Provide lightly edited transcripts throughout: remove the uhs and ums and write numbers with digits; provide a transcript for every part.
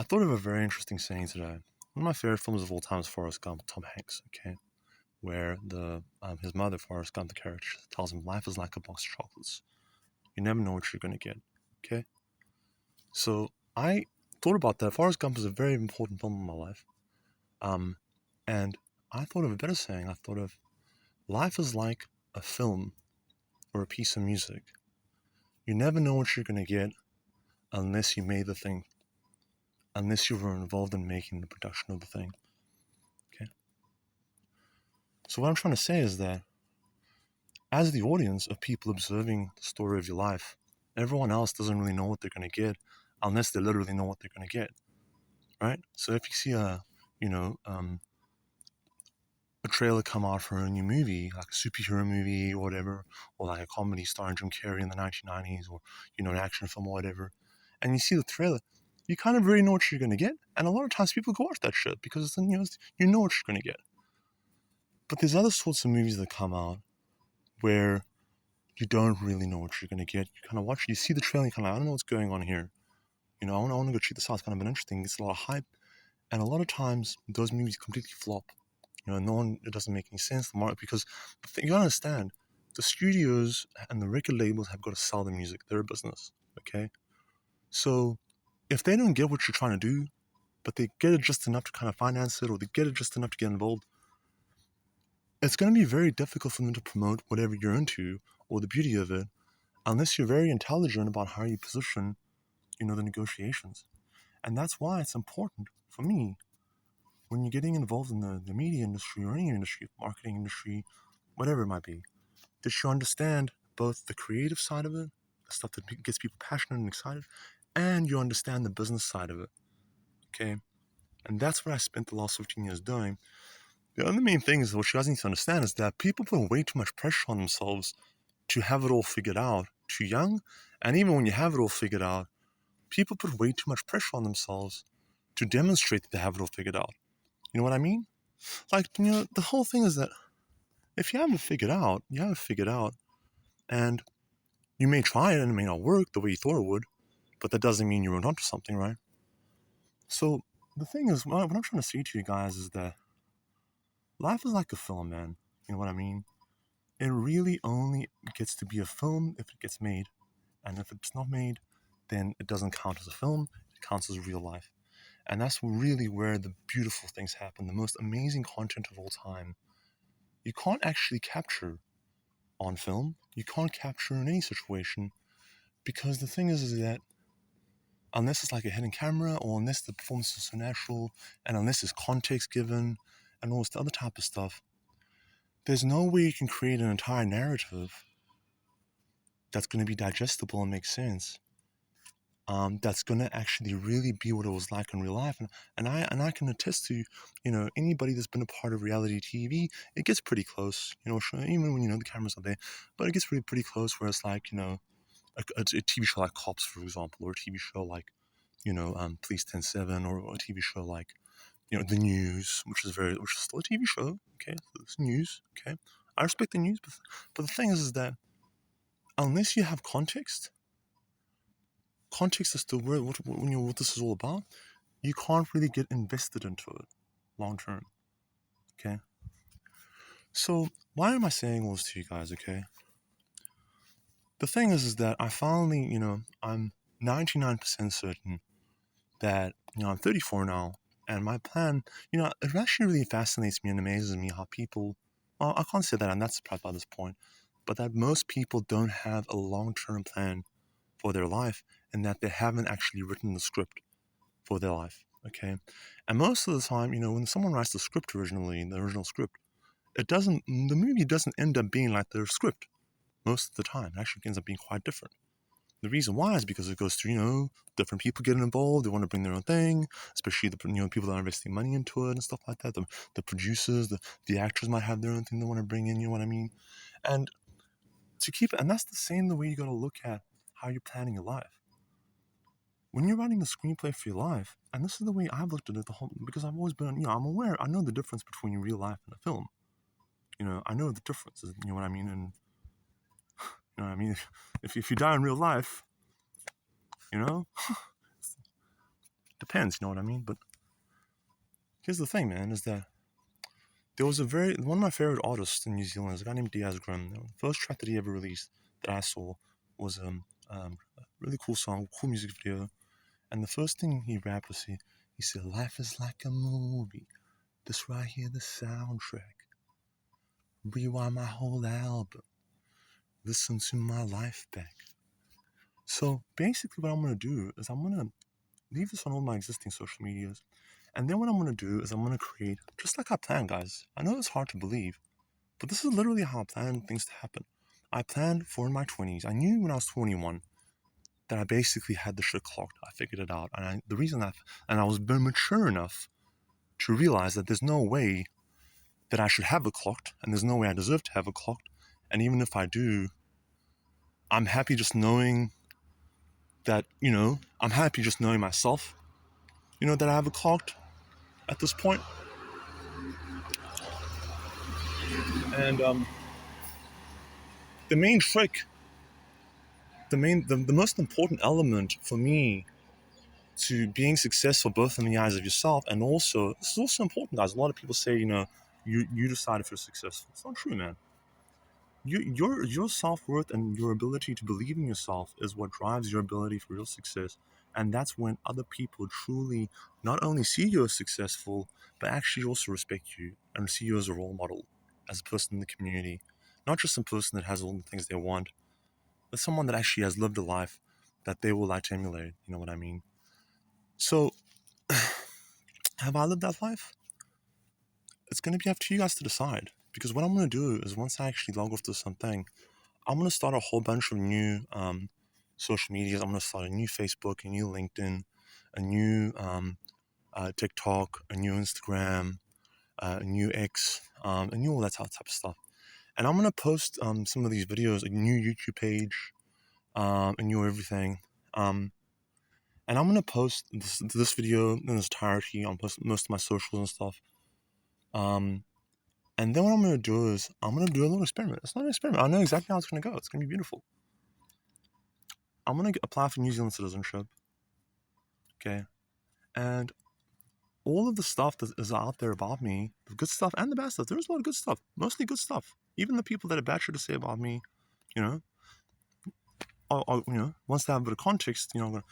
thought of a very interesting saying today. One of my favorite films of all time is Forrest Gump, Tom Hanks, okay? Where his mother, Forrest Gump, the character, tells him life is like a box of chocolates. You never know what you're going to get, okay? So I thought about that. Forrest Gump is a very important film in my life. And I thought of a better saying. I thought of life is like a film or a piece of music. You never know what you're going to get unless you made the thing, unless you were involved in making the production of the thing. Okay. So what I'm trying to say is that as the audience of people observing the story of your life, everyone else doesn't really know what they're going to get unless they literally know what they're going to get, right? So if you see a trailer come out for a new movie, like a superhero movie or whatever, or like a comedy starring Jim Carrey in the 1990s, or an action film or whatever, and you see the trailer, you kind of already know what you're going to get. And a lot of times people go watch that shit because you know what you're going to get. But there's other sorts of movies that come out where you don't really know what you're going to get. You kind of watch, you see the trailer, and you kind of, I don't know what's going on here. I want to go check this out. It's kind of been interesting. It's a lot of hype. And a lot of times, those movies completely flop. It doesn't make any sense. Because you gotta understand, the studios and the record labels have got to sell the music. They're a business, okay? So if they don't get what you're trying to do, but they get it just enough to kind of finance it, or they get it just enough to get involved, it's going to be very difficult for them to promote whatever you're into or the beauty of it, unless you're very intelligent about how you position, the negotiations. And that's why it's important for me, when you're getting involved in the media industry or any industry, marketing industry, whatever it might be, that you understand both the creative side of it, the stuff that gets people passionate and excited, and you understand the business side of it, okay? And that's what I spent the last 15 years doing. The other main thing is, what you guys need to understand, is that people put way too much pressure on themselves to have it all figured out too young. And even when you have it all figured out, people put way too much pressure on themselves to demonstrate that they have it all figured out. You know what I mean? Like, the whole thing is that if you haven't figured out, you haven't figured out. And you may try it and it may not work the way you thought it would, but that doesn't mean you went onto something, right? So the thing is, what I'm trying to say to you guys is that life is like a film, man. You know what I mean? It really only gets to be a film if it gets made. And if it's not made, then it doesn't count as a film, it counts as real life. And that's really where the beautiful things happen, the most amazing content of all time. You can't actually capture on film, you can't capture in any situation, because the thing is that unless it's like a hidden camera, or unless the performance is so natural, and unless there's context given, and all this other type of stuff, there's no way you can create an entire narrative that's going to be digestible and make sense. That's going to actually really be what it was like in real life. And I can attest to, anybody that's been a part of reality TV, it gets pretty close, even when, the cameras are there, but it gets pretty close, where it's like, a TV show like Cops, for example, or a TV show like, Police 107, or a TV show like, The News, which is still a TV show, okay? So it's news, okay? I respect the news, but the thing is that unless you have context as to what this is all about, you can't really get invested into it long term, okay? So why am I saying all this to you guys, okay? The thing is that I finally, I'm 99% certain that, I'm 34 now, and my plan, it actually really fascinates me and amazes me how people, well, I can't say that I'm not surprised by this point, but that most people don't have a long-term plan for their life, and that they haven't actually written the script for their life, okay? And most of the time, when someone writes the script originally, the original script, the movie doesn't end up being like their script most of the time. It actually ends up being quite different. The reason why is because it goes through, different people getting involved. They want to bring their own thing, especially the people that are investing money into it and stuff like that. The producers, the actors might have their own thing they want to bring in. You know what I mean? And and that's the way you got to look at how you're planning your life. When you're writing the screenplay for your life, and this is the way I've looked at it because I've always been, I'm aware, I know the difference between real life and a film. I know the differences. You know what I mean? And you know what I mean? If you die in real life, depends, you know what I mean? But here's the thing, man, is that there was one of my favorite artists in New Zealand is a guy named Diaz Grim. The first track that he ever released that I saw was a really cool song, cool music video. And the first thing he rapped was he said, "Life is like a movie. This right here, the soundtrack. Rewind my whole album. Listen to my life back." So basically what I'm going to do is I'm going to leave this on all my existing social medias. And then what I'm going to do is I'm going to create, just like I planned, guys. I know it's hard to believe, but this is literally how I planned things to happen. I planned for my 20s. I knew when I was 21 that I basically had the shit clocked. I figured it out. And I was mature enough to realize that there's no way that I should have it clocked, and there's no way I deserve to have it clocked. And even if I do, I'm happy just knowing that, I'm happy just knowing myself, that I have it clocked at this point. And the main trick, the most important element for me to being successful, both in the eyes of yourself and also, this is also important, guys. A lot of people say, you decide if you're successful. It's not true, man. Your self-worth and your ability to believe in yourself is what drives your ability for real success. And that's when other people truly not only see you as successful, but actually also respect you and see you as a role model, as a person in the community. Not just some person that has all the things they want, but someone that actually has lived a life that they will like to emulate. You know what I mean? So, have I lived that life? It's going to be up to you guys to decide. Because what I'm going to do is once I actually log off to something, I'm going to start a whole bunch of new social medias. I'm going to start a new Facebook, a new LinkedIn, a new TikTok, a new Instagram, a new X, a new all that type of stuff. And I'm going to post some of these videos, a new YouTube page, a new everything. And I'm going to post this video in its entirety on most of my socials and stuff. And then what I'm going to do is I'm going to do a little experiment. It's not an experiment. I know exactly how it's going to go. It's going to be beautiful. I'm going to apply for New Zealand citizenship. Okay. And all of the stuff that is out there about me, the good stuff and the bad stuff, there's a lot of good stuff. Mostly good stuff. Even the people that are bad shit to say about me, once they have a bit of context, and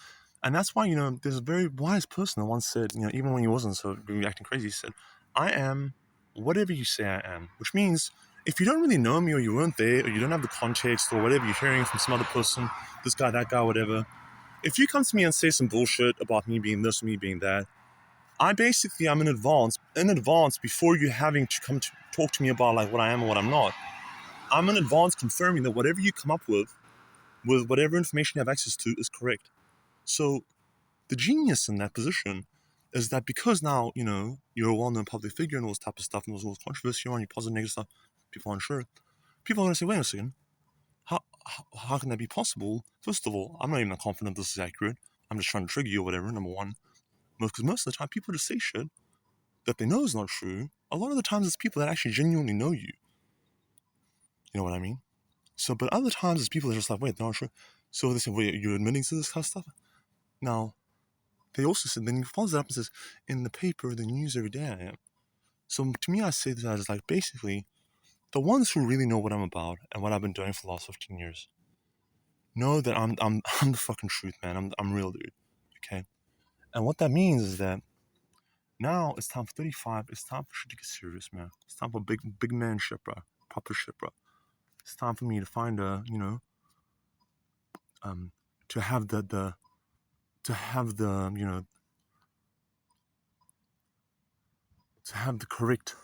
that's why, there's a very wise person that once said, even when he wasn't so acting crazy, he said, "I am whatever you say I am," which means if you don't really know me or you weren't there or you don't have the context or whatever you're hearing from some other person, this guy, that guy, whatever, if you come to me and say some bullshit about me being this, me being that, I'm in advance before you having to come to talk to me about like what I am and what I'm not. I'm in advance confirming that whatever you come up with whatever information you have access to is correct. So the genius in that position is that because now, you're a well-known public figure and all this type of stuff and all this controversy on you, positive, negative stuff, people aren't sure. People are going to say, wait a second, how can that be possible? First of all, I'm not even confident this is accurate. I'm just trying to trigger you or whatever, number one. Because most of the time, people just say shit that they know is not true. A lot of the times, it's people that actually genuinely know you. You know what I mean? So, but other times, it's people that are just like, wait, they're not true. So they say, wait, you're admitting to this kind of stuff? Now, they also said, then he follows it up and says, in the paper, the news every day I am. So to me, I say that as like, basically, the ones who really know what I'm about and what I've been doing for the last 15 years know that I'm the fucking truth, man. I'm real, dude. Okay? And what that means is that now it's time for 35. It's time for shit to get serious, man. It's time for big man shit, bro. Proper shit, bro. It's time for me to find to have the correct,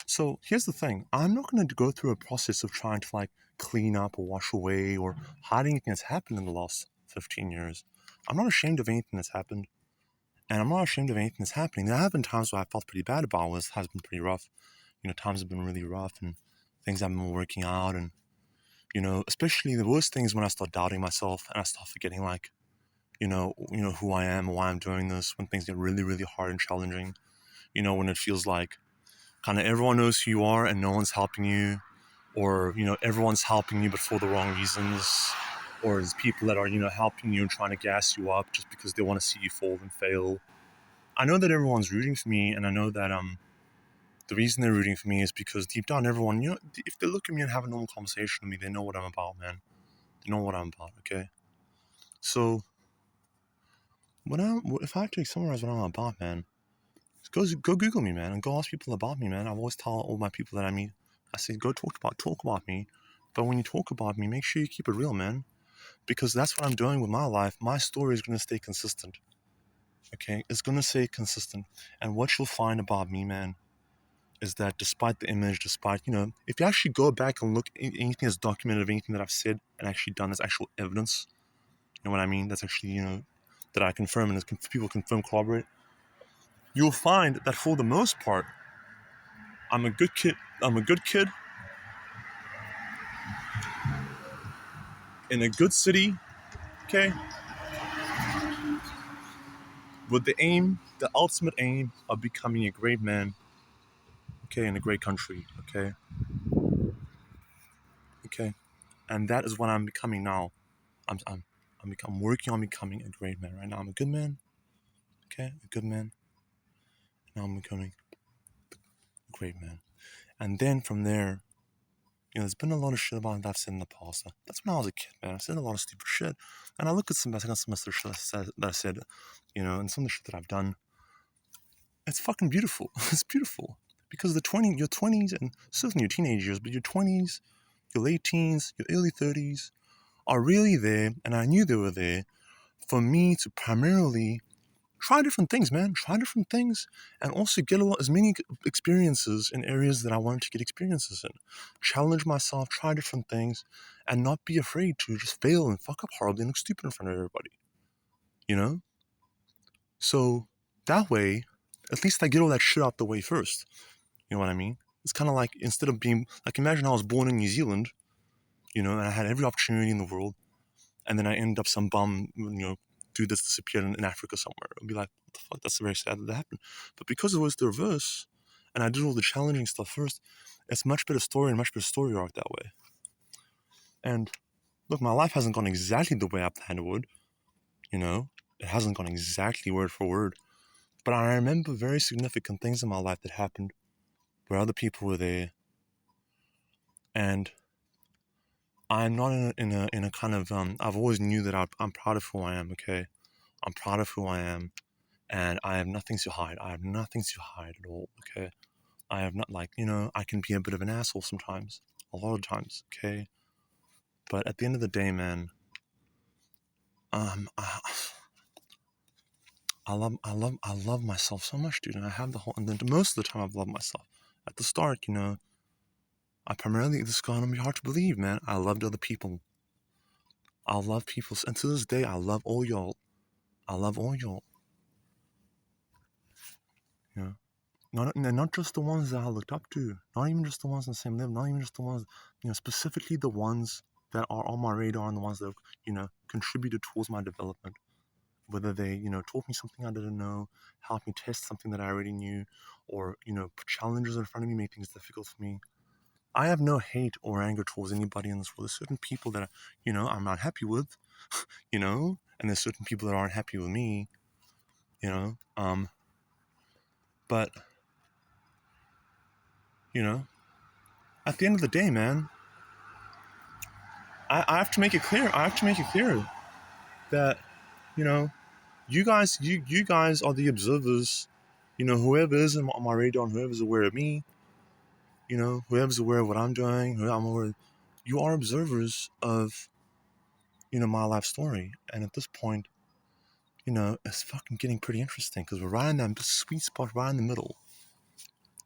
So here's the thing. I'm not going to go through a process of trying to like clean up or wash away or hide anything that's happened in the last 15 years. I'm not ashamed of anything that's happened. And I'm not ashamed of anything that's happening. There have been times where I felt pretty bad about it. It has been pretty rough. Times have been really rough and things haven't been working out. And, especially the worst thing is when I start doubting myself and I start forgetting like, who I am and why I'm doing this, when things get really, really hard and challenging, when it feels like kind of everyone knows who you are and no one's helping you, or, everyone's helping you but for the wrong reasons. or there's people that are, helping you and trying to gas you up just because they want to see you fall and fail. I know that everyone's rooting for me, and I know that the reason they're rooting for me is because deep down, everyone, if they look at me and have a normal conversation with me, they know what I'm about, man. They know what I'm about, okay? So, if I have to summarize what I'm about, man, go Google me, man, and go ask people about me, man. I always tell all my people that I meet, I say, go talk about me. But when you talk about me, make sure you keep it real, man, because that's what I'm doing with my life. My story is going to stay consistent, okay? It's going to stay consistent. And what you'll find about me, man, is that despite the image, despite, if you actually go back and look at anything that's documented of anything that I've said and actually done as actual evidence, you know what I mean? That's actually, that I confirm and people confirm, corroborate, you'll find that for the most part, I'm a good kid. I'm a good kid in a good city, okay, with the ultimate aim of becoming a great man, okay, in a great country, okay, and that is what I'm becoming now. I'm working on becoming a great man right now. I'm a good man, okay, a good man. Now I'm becoming a great man, and then from there, there's been a lot of shit about that I've said in the past. That's when I was a kid, man. I said a lot of stupid shit, and I look at some of the shit that I said, and some of the shit that I've done. It's fucking beautiful. It's beautiful because your 20s, and certainly your teenage years, but your 20s, your late teens, your early 30s are really there, and I knew they were there for me to primarily try different things, man. Try different things, and also get as many experiences in areas that I wanted to get experiences in. Challenge myself, try different things, and not be afraid to just fail and fuck up horribly and look stupid in front of everybody. You know? So that way, at least I get all that shit out the way first. You know what I mean? It's kind of like, instead of being like, imagine I was born in New Zealand, and I had every opportunity in the world, and then I end up some bum, dude that's disappeared in Africa somewhere. I'd be like, what the fuck? That's very sad that happened. But because it was the reverse, and I did all the challenging stuff first, it's much better story and much better story arc that way. And look, my life hasn't gone exactly the way I planned it would. It hasn't gone exactly word for word. But I remember very significant things in my life that happened where other people were there, and I'm not in a kind of I've always knew that I'm proud of who I am. Okay, I'm proud of who I am, and I have nothing to hide. I have nothing to hide at all. Okay, I have not, like, I can be a bit of an asshole sometimes, a lot of times. Okay, but at the end of the day, man, um, I, I love myself so much, dude. And I have and then most of the time I've loved myself. At the start, I primarily, this is gonna be hard to believe, man. I loved other people. I love people, and to this day, I love all y'all. I love all y'all. Yeah. Not just the ones that I looked up to, not even just the ones on the same level, not even just the ones, specifically the ones that are on my radar and the ones that, contributed towards my development. Whether they, taught me something I didn't know, helped me test something that I already knew, or, put challenges in front of me, made things difficult for me. I have no hate or anger towards anybody in this world. There's certain people that, I'm not happy with, and there's certain people that aren't happy with me, you know. But, you know, at the end of the day, man, I have to make it clear. I have to make it clear that, you know, you guys are the observers. Whoever is on my radar and whoever's aware of me, whoever's aware of what I'm doing, who I'm aware of, you are observers of, my life story. And at this point, it's fucking getting pretty interesting because we're right in that sweet spot, right in the middle.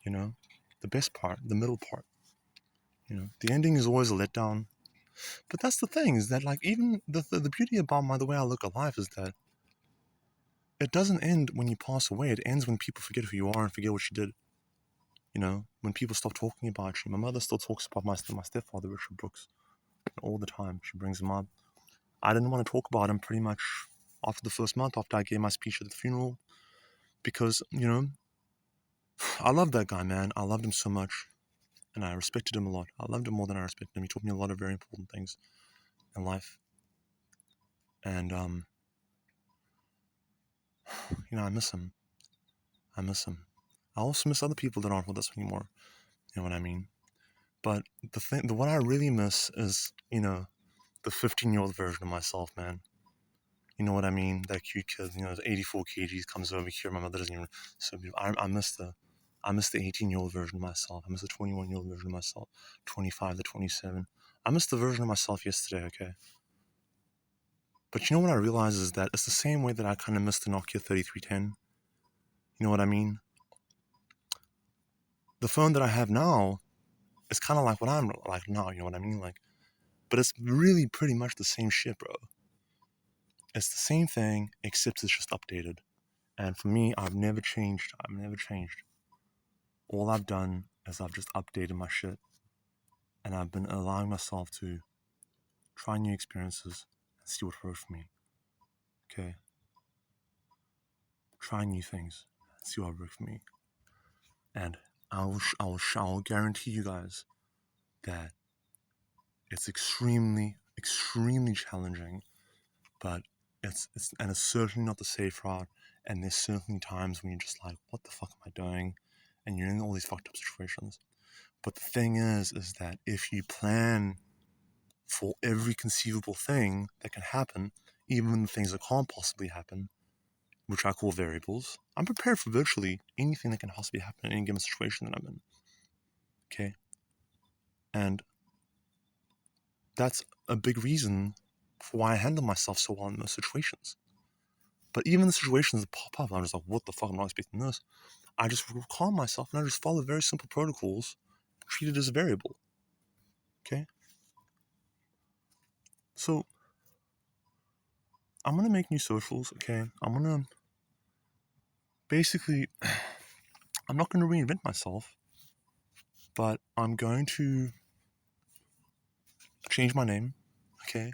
The best part, the middle part. The ending is always a letdown. But that's the thing, is that, like, even the beauty about the way I look at life is that it doesn't end when you pass away. It ends when people forget who you are and forget what you did. When people stop talking about you. My mother still talks about my stepfather, Richard Brooks, all the time. She brings him up. I didn't want to talk about him pretty much after the first month after I gave my speech at the funeral because, I love that guy, man. I loved him so much and I respected him a lot. I loved him more than I respected him. He taught me a lot of very important things in life. And I miss him. I miss him. I also miss other people that aren't with us anymore. You know what I mean? But what I really miss is, the 15-year-old version of myself, man. You know what I mean? That cute kid, 84 kgs, comes over here. My mother doesn't even. So I miss the 18-year-old version of myself. I miss the 21-year-old version of myself. 25 to 27. I miss the version of myself yesterday. Okay. But you know what I realize is that it's the same way that I kind of miss the Nokia 3310. You know what I mean? The phone that I have now is kind of like what I'm like now. You know what I mean? Like, but it's really pretty much the same shit, bro. It's the same thing, except it's just updated. And for me, I've never changed. I've never changed. All I've done is I've just updated my shit. And I've been allowing myself to try new experiences and see what works for me. Okay? Try new things and see what works for me. And I will guarantee you guys that it's extremely, extremely challenging, but it's certainly not the safe route. And there's certainly times when you're just like, what the fuck am I doing? And you're in all these fucked up situations. But the thing is that if you plan for every conceivable thing that can happen, even the things that can't possibly happen, which I call variables, I'm prepared for virtually anything that can possibly happen in any given situation that I'm in. Okay? And that's a big reason for why I handle myself so well in those situations. But even the situations that pop up, I'm just like, what the fuck, I'm not expecting this. I just calm myself and I just follow very simple protocols, treat it as a variable. Okay? So, I'm gonna make new socials, okay? I'm gonna basically, I'm not gonna reinvent myself, but I'm going to change my name, okay?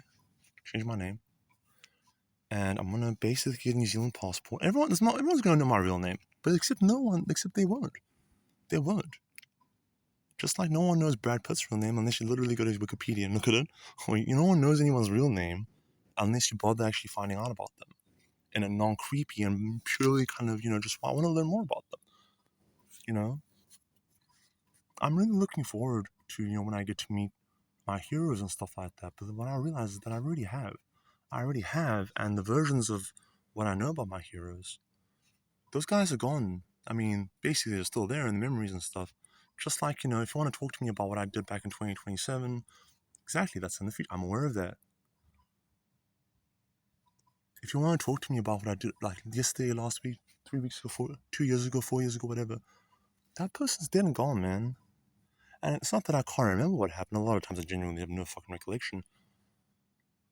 Change my name. And I'm gonna basically get a New Zealand passport. Everyone's gonna know my real name, but except they won't. They won't. Just like no one knows Brad Pitt's real name unless you literally go to his Wikipedia and look at it. Or no one knows anyone's real name unless you bother actually finding out about them in a non-creepy and purely kind of, just I want to learn more about them. I'm really looking forward to, when I get to meet my heroes and stuff like that. But what I realize is that I already have, and the versions of what I know about my heroes, those guys are gone. I mean, basically they're still there in the memories and stuff. Just like, if you want to talk to me about what I did back in 2027, exactly, that's in the future. I'm aware of that. If you want to talk to me about what I did, like yesterday, last week, 3 weeks ago, 2 years ago, 4 years ago, whatever, that person's dead and gone, man. And it's not that I can't remember what happened. A lot of times I genuinely have no fucking recollection.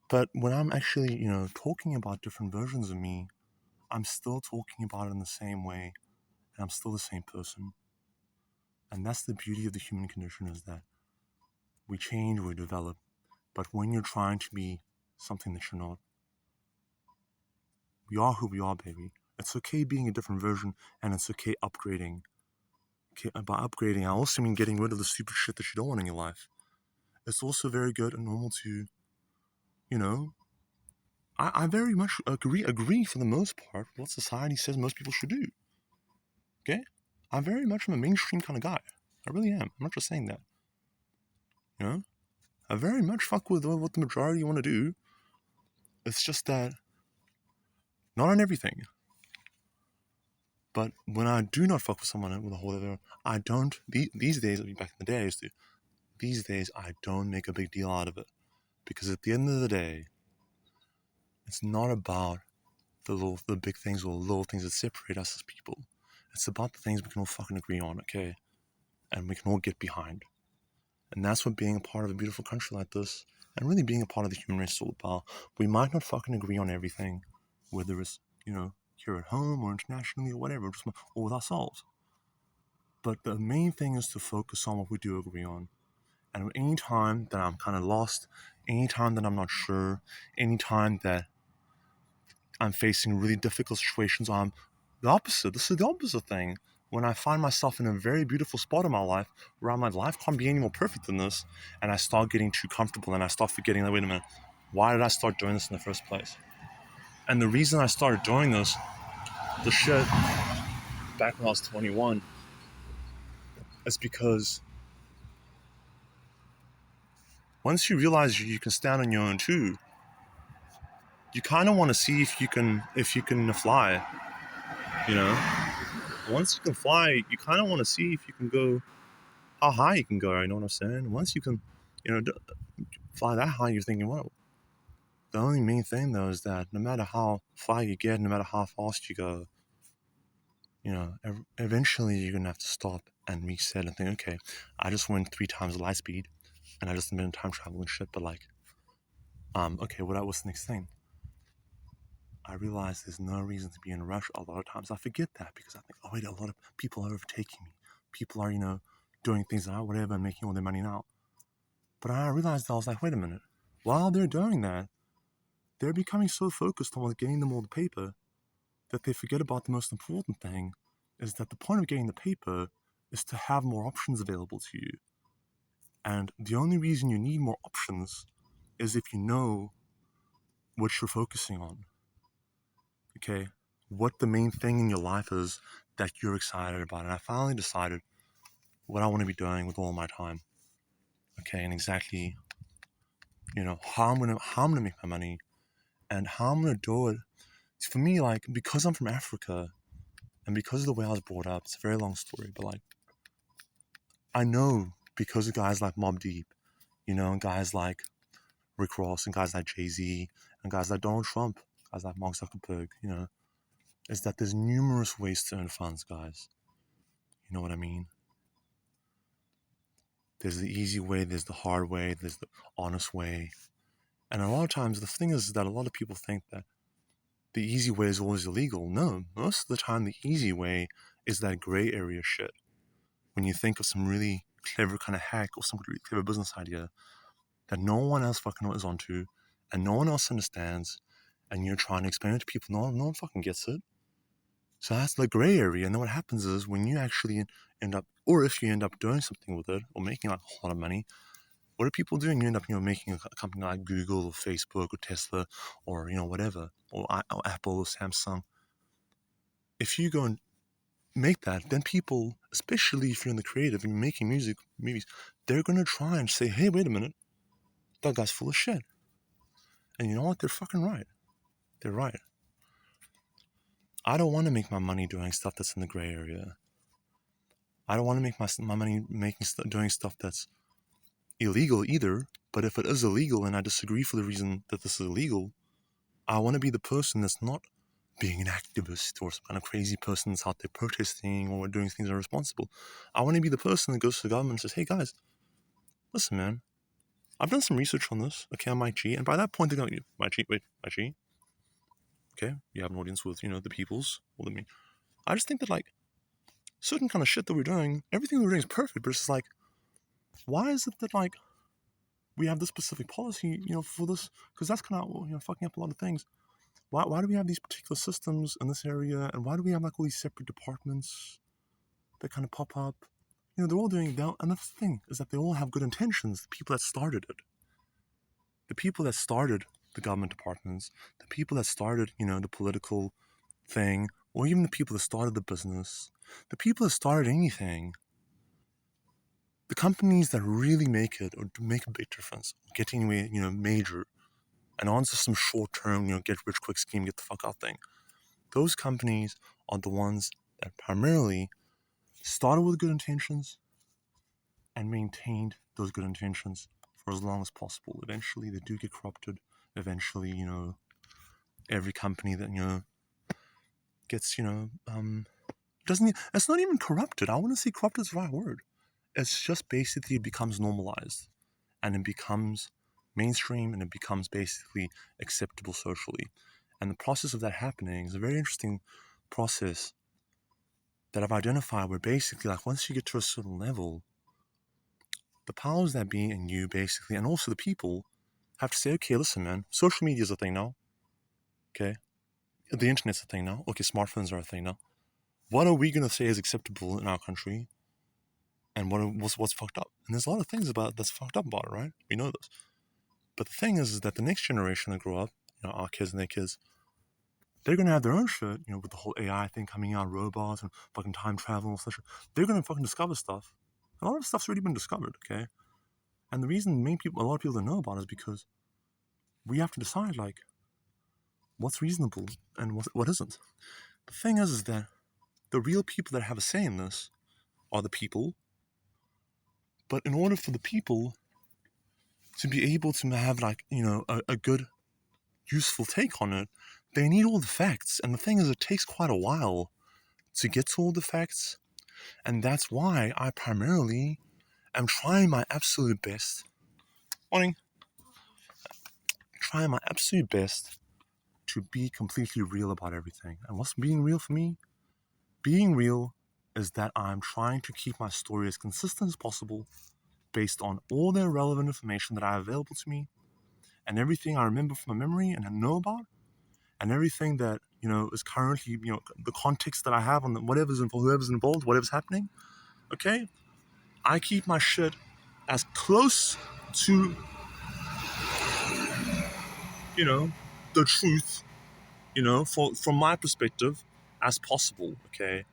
But when I'm actually, talking about different versions of me, I'm still talking about it in the same way, and I'm still the same person. And that's the beauty of the human condition, is that we change, we develop. But when you're trying to be something that you're not, we are who we are, baby. It's okay being a different version, and it's okay upgrading. Okay, by upgrading, I also mean getting rid of the stupid shit that you don't want in your life. It's also very good and normal to, you know, I very much agree for the most part with what society says most people should do. Okay? I very much am a mainstream kind of guy. I really am. I'm not just saying that. I very much fuck with what the majority want to do. It's just that, not on everything. But when I do not fuck with someone with a whole other, I don't, these days, back in the day I used to, these days I don't make a big deal out of it. Because at the end of the day, it's not about the big things or the little things that separate us as people. It's about the things we can all fucking agree on, okay? And we can all get behind. And that's what being a part of a beautiful country like this, and really being a part of the human race is all about. We might not fucking agree on everything, whether it's, here at home or internationally or whatever, or with ourselves. But the main thing is to focus on what we do agree on. And any time that I'm kind of lost, any time that I'm not sure, any time that I'm facing really difficult situations, I'm the opposite. This is the opposite thing. When I find myself in a very beautiful spot in my life where my life can't be any more perfect than this, and I start getting too comfortable and I start forgetting that, wait a minute, why did I start doing this in the first place? And the reason I started doing the shit back when I was 21 is because once you realize you can stand on your own too, you kind of want to see if you can fly, you know? Once you can fly, you kind of want to see if you can go, how high you can go, you know what I'm saying? Once you can, fly that high, you're thinking, well, the only main thing though is that no matter how far you get, no matter how fast you go, eventually you're gonna have to stop and reset and think, okay, I just went 3 times light speed, and I just invented time travel and shit. But like, okay, what's the next thing? I realize there's no reason to be in a rush. A lot of times I forget that because I think, oh wait, a lot of people are overtaking me. People are, doing things now, whatever, and making all their money now. But I realized, I was like, wait a minute. While they're doing that, they're becoming so focused on getting them all the paper that they forget about the most important thing, is that the point of getting the paper is to have more options available to you. And the only reason you need more options is if you know what you're focusing on. Okay? What the main thing in your life is that you're excited about. And I finally decided what I want to be doing with all my time. Okay, and exactly, how I'm gonna make my money and how I'm gonna do it. For me, like, because I'm from Africa and because of the way I was brought up, it's a very long story, but like, I know because of guys like Mobb Deep, and guys like Rick Ross and guys like Jay-Z and guys like Donald Trump, guys like Mark Zuckerberg, is that there's numerous ways to earn funds, guys. You know what I mean? There's the easy way, there's the hard way, there's the honest way. And a lot of times, the thing is that a lot of people think that the easy way is always illegal. No, most of the time, the easy way is that gray area shit. When you think of some really clever kind of hack or some really clever business idea that no one else fucking is onto and no one else understands, and you're trying to explain it to people, no one fucking gets it. So that's the gray area. And then what happens is when you actually end up, or if you end up doing something with it or making like a whole lot of money, what are people doing? You end up, making a company like Google or Facebook or Tesla or, whatever, or Apple or Samsung. If you go and make that, then people, especially if you're in the creative and you're making movies, they're going to try and say, hey, wait a minute, that guy's full of shit. And you know what? They're fucking right. They're right. I don't want to make my money doing stuff that's in the gray area. I don't want to make my money doing stuff that's illegal either. But if it is illegal and I disagree for the reason that this is illegal, I want to be the person that's not being an activist or some kind of crazy person that's out there protesting or doing things irresponsible. I want to be the person that goes to the government and says, hey guys, listen, man, I've done some research on this. Okay, I'm Mike G. And by that point, they're going, Mike G, okay, you have an audience with, the peoples. Well, I just think that, like, certain kind of shit that we're doing, everything we're doing is perfect, but it's just like, why is it that, like, we have this specific policy, for this? Because that's kind of, fucking up a lot of things. Why do we have these particular systems in this area? And why do we have, like, all these separate departments that kind of pop up? They're all doing that. And that's the thing, is that they all have good intentions. The people that started it. The people that started the government departments, the people that started, the political thing, or even the people that started the business, the people that started anything, the companies that really make it or make a big difference, getting away, major, and on to some short-term, get rich quick scheme, get the fuck out thing. Those companies are the ones that primarily started with good intentions and maintained those good intentions for as long as possible. Eventually, they do get corrupted. Eventually, every company that, gets, doesn't, it's not even corrupted. I want to say corrupted is the right word. It's just basically becomes normalized and it becomes mainstream and it becomes basically acceptable socially. And the process of that happening is a very interesting process that I've identified where basically, like, once you get to a certain level, the powers that be in you basically, and also the people, have to say, okay, listen, man, social media is a thing now. Okay. The internet's a thing now. Okay, smartphones are a thing now. What are we going to say is acceptable in our country? And what's fucked up? And there's a lot of things that's fucked up about it, right? We know this. But the thing is that the next generation that grow up, our kids and their kids, they're gonna have their own shit, with the whole AI thing coming out, robots and fucking time travel and such. They're gonna fucking discover stuff. A lot of stuff's already been discovered, okay? And the reason a lot of people don't know about it is because we have to decide, like, what's reasonable and what isn't. The thing is that the real people that have a say in this are the people. But in order for the people to be able to have, like, a good, useful take on it, they need all the facts. And the thing is, it takes quite a while to get to all the facts. And that's why I primarily am trying my absolute best. Trying my absolute best to be completely real about everything. And what's being real for me? Being real is that I'm trying to keep my story as consistent as possible based on all the relevant information that I have available to me and everything I remember from my memory and I know about and everything that, is currently, the context that I have on whoever's involved, whatever's happening. Okay? I keep my shit as close to, the truth, from my perspective as possible. Okay?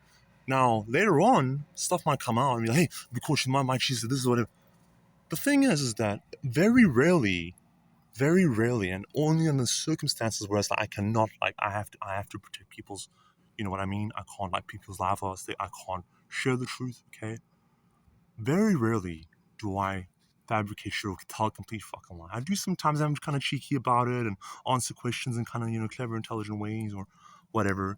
Now, later on, stuff might come out and be like, hey, because my cheese, this is whatever. The thing is that very rarely, and only in the circumstances where it's like I cannot, like, I have to protect people's, you know what I mean? I can't, like, people's lives. I can't share the truth, okay? Very rarely do I fabricate shit or tell a complete fucking lie. I do sometimes. I'm kind of cheeky about it and answer questions in kind of, clever, intelligent ways or whatever.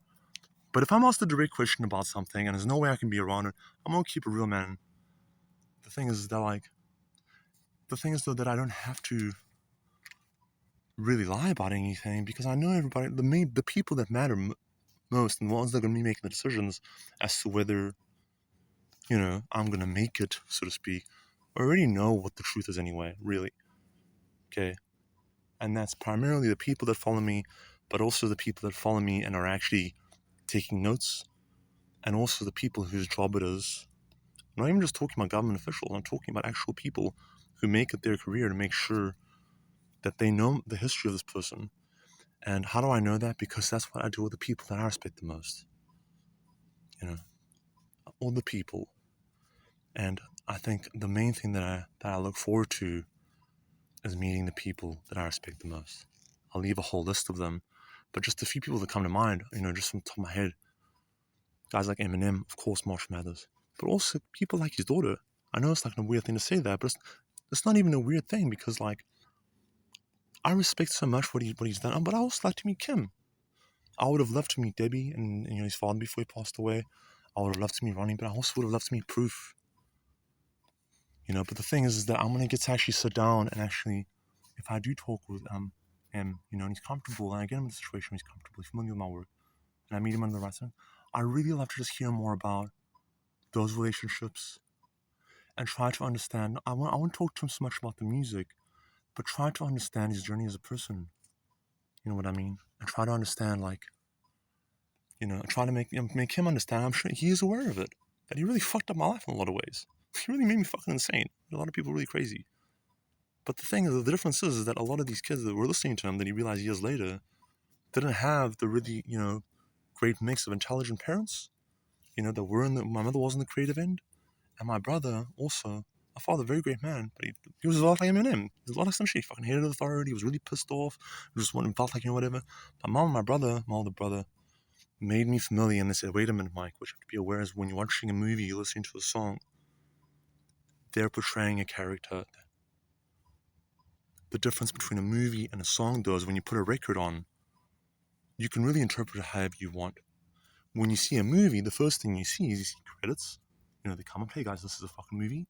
But if I'm asked a direct question about something and there's no way I can be around it, I'm gonna keep it real, man. The thing is though that I don't have to really lie about anything because I know everybody, the people that matter most and the ones that are gonna be making the decisions as to whether, I'm gonna make it, so to speak, already know what the truth is anyway, really. Okay? And that's primarily the people that follow me, but also the people that follow me and are actually taking notes, and also the people whose job it is. I'm not even just talking about government officials, I'm talking about actual people who make it their career to make sure that they know the history of this person. And how do I know that? Because that's what I do with the people that I respect the most. All the people. And I think the main thing that I look forward to is meeting the people that I respect the most. I'll leave a whole list of them, but just a few people that come to mind, just from the top of my head. Guys like Eminem, of course, Marshall Mathers, but also people like his daughter. I know it's like a weird thing to say that, but it's not even a weird thing because, like, I respect so much what he's done, but I also like to meet Kim. I would have loved to meet Debbie and his father before he passed away. I would have loved to meet Ronnie, but I also would have loved to meet Proof. But the thing is that I'm gonna get to actually sit down and actually, if I do talk with him, and he's comfortable, and I get him in the situation where he's comfortable, he's familiar with my work, and I meet him under the right time, I really love to just hear more about those relationships and try to understand. I won't talk to him so much about the music, but try to understand his journey as a person. You know what I mean? And try to understand, like, try to make him understand. I'm sure he is aware of it. That he really fucked up my life in a lot of ways. He really made me fucking insane. A lot of people really crazy. But the thing is, the difference is that a lot of these kids that were listening to him, that he realized years later, didn't have the really, great mix of intelligent parents. That were my mother was in the creative end, and my brother also. My father, very great man, but he was a lot like Eminem. There's a lot of some shit. He fucking hated authority. He was really pissed off. He just felt like, whatever. My mom and my brother, my older brother, made me familiar, and they said, wait a minute, Mike, what you have to be aware is when you're watching a movie, you're listening to a song, they're portraying a character. The difference between a movie and a song, though, is when you put a record on, you can really interpret it however you want. When you see a movie, the first thing you see is you see credits. They come up, hey guys, this is a fucking movie.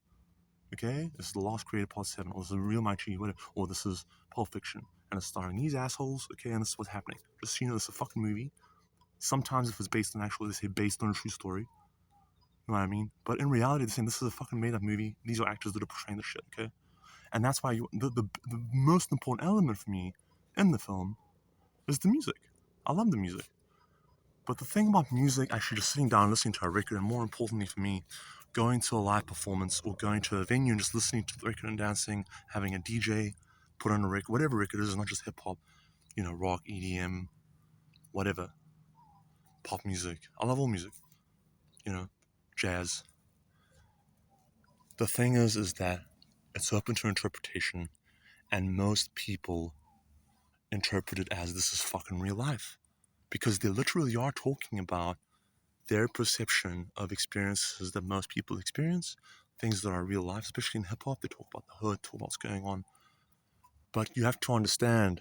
Okay? This is The Last Created Part 7, or this is Real My Tree, whatever, or this is Pulp Fiction, and it's starring these assholes, okay, and this is what's happening. Just so you know, this is a fucking movie. Sometimes if it's based on they say based on a true story. You know what I mean? But in reality, they're saying this is a fucking made-up movie. These are actors that are portraying the shit, okay? And that's why the most important element for me in the film is the music. I love the music. But the thing about music, actually just sitting down and listening to a record, and more importantly for me, going to a live performance or going to a venue and just listening to the record and dancing, having a DJ put on a record, whatever record it is, not just hip hop, rock, EDM, whatever, pop music. I love all music, jazz. The thing is that it's open to interpretation, and most people interpret it as this is fucking real life, because they literally are talking about their perception of experiences that most people experience, things that are real life, especially in hip hop. They talk about the hood, talk about what's going on. But you have to understand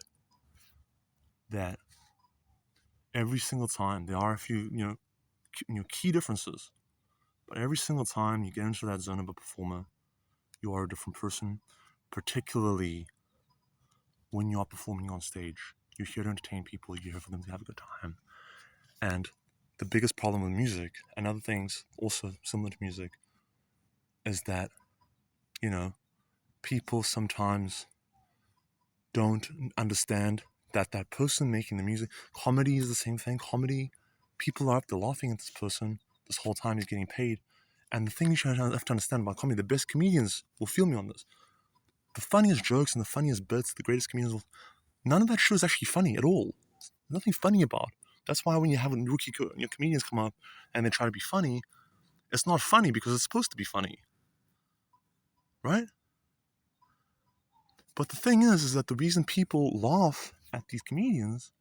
that every single time there are a few, key differences. But every single time you get into that zone of a performer, you are a different person, particularly when you are performing on stage. You're here to entertain people, you're here for them to have a good time. And the biggest problem with music, and other things also similar to music, is that, people sometimes don't understand that person making the music. Comedy is the same thing. Comedy, people are up there laughing at this person this whole time he's getting paid. And the thing you should have to understand about comedy, the best comedians will feel me on this. The funniest jokes and the funniest bits, the greatest comedians will... None of that shit is actually funny at all. There's nothing funny about it. That's why when you have rookie comedians come up and they try to be funny, it's not funny because it's supposed to be funny. Right? But the thing is that the reason people laugh at these comedians,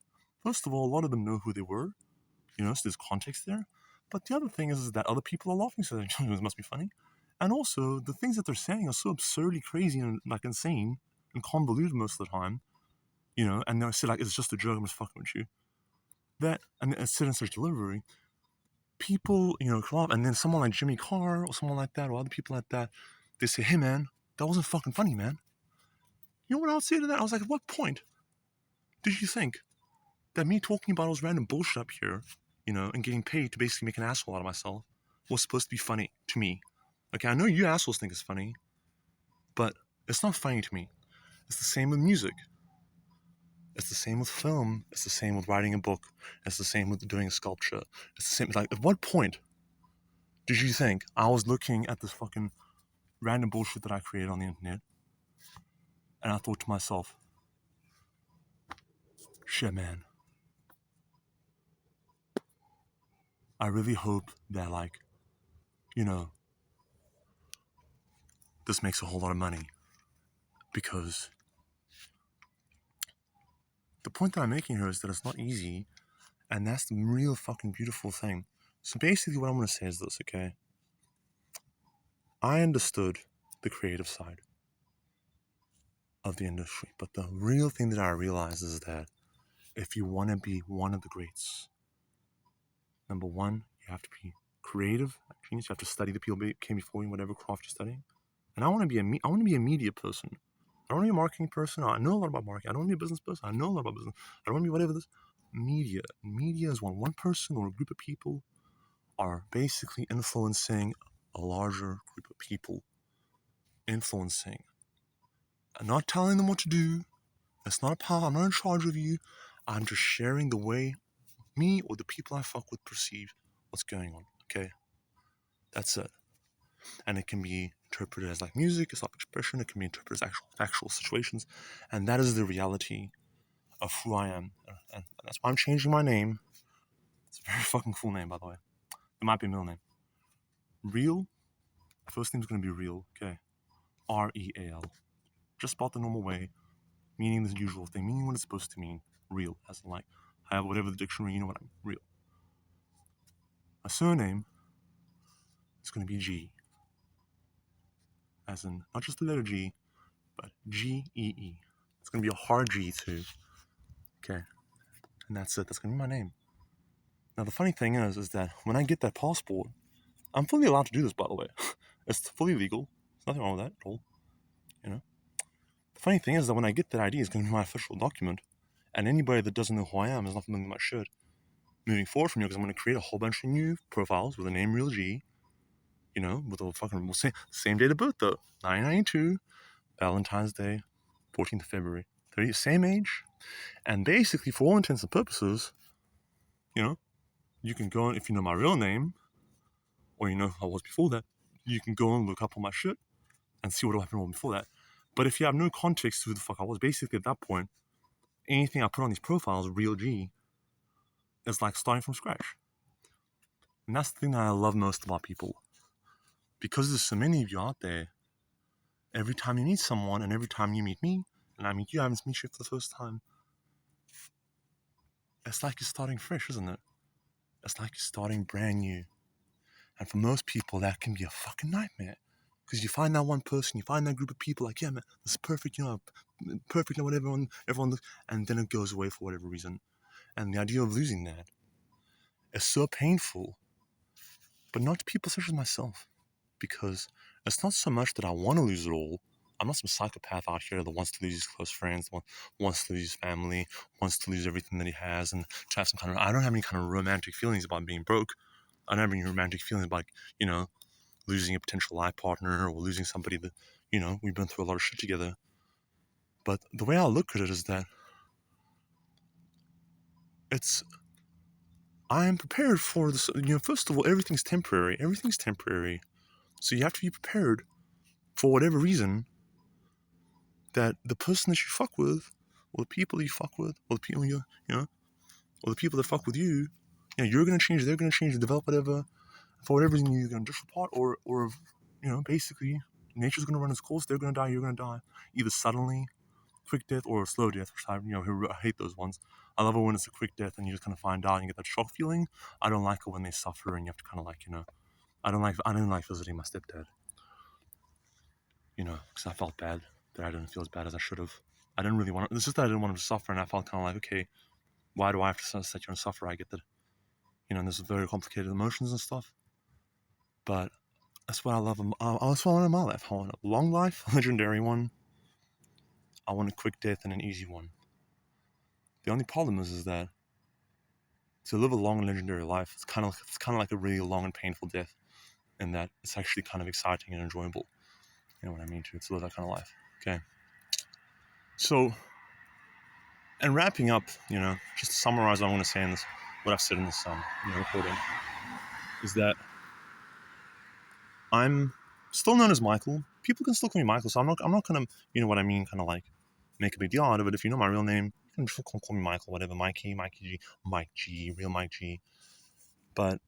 first of all, a lot of them know who they were, so there's context there. But the other thing is that other people are laughing, so this must be funny. And also, the things that they're saying are so absurdly crazy and insane and convoluted most of the time, and they'll say it's just a joke, I'm just fucking with you. And it's sit in such delivery. People, come up, and then someone like Jimmy Carr or someone like that, or other people like that, they say, hey man, that wasn't fucking funny, man. You know what I would say to that? I was like, at what point did you think that me talking about all this random bullshit up here, and getting paid to basically make an asshole out of myself was supposed to be funny to me? Okay, I know you assholes think it's funny, but it's not funny to me. It's the same with music. It's the same with film. It's the same with writing a book. It's the same with doing a sculpture. It's the same. At what point did you think I was looking at this fucking random bullshit that I created on the internet, and I thought to myself, shit, man, I really hope that, this makes a whole lot of money, because the point that I'm making here is that it's not easy, and that's the real fucking beautiful thing. So basically what I'm going to say is this, okay? I understood the creative side of the industry, but the real thing that I realized is that if you want to be one of the greats, number one, you have to be creative, genius. You have to study the people that came before you, whatever craft you're studying. And I want to be a media person. I don't want to be a marketing person. I know a lot about marketing. I don't want to be a business person. I know a lot about business. I don't want to be whatever this. Media is when one person or a group of people are basically influencing a larger group of people. Influencing. I'm not telling them what to do. It's not a power. I'm not in charge of you. I'm just sharing the way me or the people I fuck with perceive what's going on. Okay? That's it. And it can be interpreted as music, it's expression, it can be interpreted as actual situations. And that is the reality of who I am. And that's why I'm changing my name. It's a very fucking cool name, by the way. It might be a middle name. Real. First name's gonna be Real. Okay. Real. Just spelled the normal way, meaning the usual thing, meaning what it's supposed to mean. Real. As in I have whatever the dictionary, you know what I'm real. My surname is gonna be G. As in not just the letter G, but G-E-E. It's gonna be a hard G too. Okay. And that's it. That's gonna be my name. Now the funny thing is that when I get that passport, I'm fully allowed to do this, by the way. It's fully legal. There's nothing wrong with that at all. The funny thing is that when I get that ID, it's gonna be my official document. And anybody that doesn't know who I am is not familiar with my shit moving forward from here, because I'm gonna create a whole bunch of new profiles with the name Real G. With a fucking same date of birth though. 1992, Valentine's Day, 14th of February. 30, same age. And basically, for all intents and purposes, you can go, if you know my real name, or you know who I was before that, you can go and look up all my shit and see what happened before that. But if you have no context to who the fuck I was, basically at that point, anything I put on these profiles, real G, is like starting from scratch. And that's the thing that I love most about people. Because there's so many of you out there, every time you meet someone and every time you meet me, and I meet you, I haven't met you for the first time, it's like you're starting fresh, isn't it? It's like you're starting brand new. And for most people, that can be a fucking nightmare. Because you find that one person, you find that group of people, like, yeah, man, this is perfect, perfect, what everyone looks, and then it goes away for whatever reason. And the idea of losing that is so painful, but not to people such as myself. Because it's not so much that I want to lose it all. I'm not some psychopath out here that wants to lose his close friends, wants to lose his family, wants to lose everything that he has, and to have some kind of, I don't have any kind of romantic feelings about being broke. I don't have any romantic feelings about, losing a potential life partner or losing somebody that, we've been through a lot of shit together. But the way I look at it is that I am prepared for this. First of all, everything's temporary. Everything's temporary. So you have to be prepared for whatever reason that the person that you fuck with, or the people that you fuck with, or the people or the people that fuck with you, you're gonna change, they're gonna change, develop whatever. For whatever reason, you're gonna drift apart, or basically, nature's gonna run its course. They're gonna die. You're gonna die, either suddenly, quick death, or a slow death. Which I hate those ones. I love it when it's a quick death and you just kind of find out and you get that shock feeling. I don't like it when they suffer and you have to kind of I don't like visiting my stepdad. Because I felt bad that I didn't feel as bad as I should have. I didn't really want to. It's just that I didn't want him to suffer, and I felt kind of like, okay, why do I have to sit here and suffer? I get that, there's very complicated emotions and stuff, but that's what I love. That's what I want in my life. I want a long life, a legendary one. I want a quick death and an easy one. The only problem is that to live a long and legendary life, it's kind of like a really long and painful death, in that it's actually kind of exciting and enjoyable. You know what I mean? To live that kind of life. Okay. So, and wrapping up, just to summarize what I want to say in this, what I've said in this recording, is that I'm still known as Michael. People can still call me Michael, so I'm not gonna, what I mean, kind of like make a big deal out of it. If you know my real name, you can just call me Michael, whatever, Mikey G, Mike G, real Mike G. But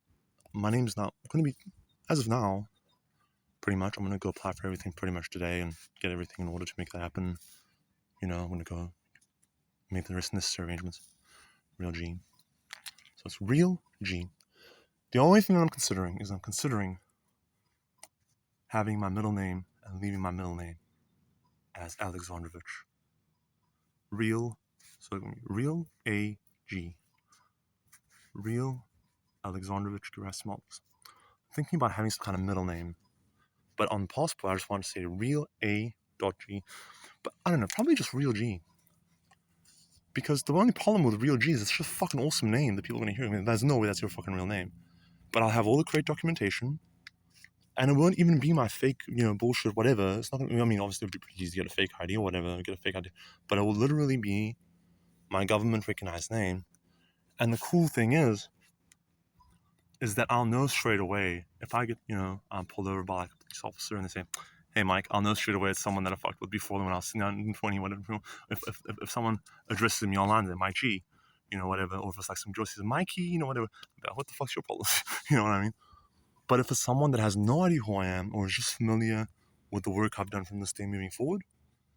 my name's not going to be, as of now, pretty much. I'm going to go apply for everything pretty much today and get everything in order to make that happen. I'm going to go make the rest necessary arrangements. Real G. So it's Real G. The only thing that I'm considering having my middle name and leaving my middle name as Alexandrovich. Real A-G. Real Alexandrovich Gerasimovs. Thinking about having some kind of middle name, but on passport I just want to say Real A.G. But I don't know, probably just Real G. Because the only problem with Real G is it's just a fucking awesome name that people are going to hear. I mean, there's no way that's your fucking real name. But I'll have all the correct documentation, and it won't even be my fake, bullshit, whatever. It's not gonna, obviously it would be pretty easy to get a fake ID or whatever, but it will literally be my government recognized name. And the cool thing is that I'll know straight away if I get, I'm pulled over by like a police officer and they say, hey, Mike, I'll know straight away it's someone that I fucked with before when I was 20, whatever. If someone addresses me online, they're Mike G, whatever. Or if it's like some girl says, Mikey, whatever. What the fuck's your problem? You know what I mean? But if it's someone that has no idea who I am or is just familiar with the work I've done from this day moving forward,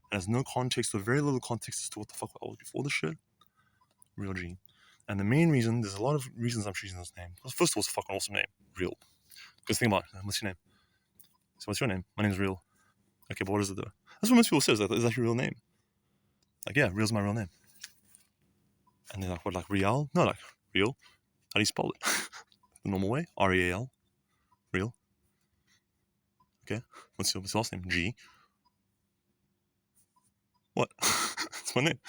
and has no context or very little context as to what the fuck I was before this shit, Real G. And the main reason, there's a lot of reasons I'm choosing this name. First of all, it's a fucking awesome name, Real. Because think about it, what's your name? So what's your name? My name's Real. Okay, but what is it though? That's what most people say, is that your real name? Like, yeah, Real's my real name. And they're like, what, like Real? No, like, Real. How do you spell it? The normal way? R-E-A-L. Real. Okay, what's your last name? G. What? It's my name.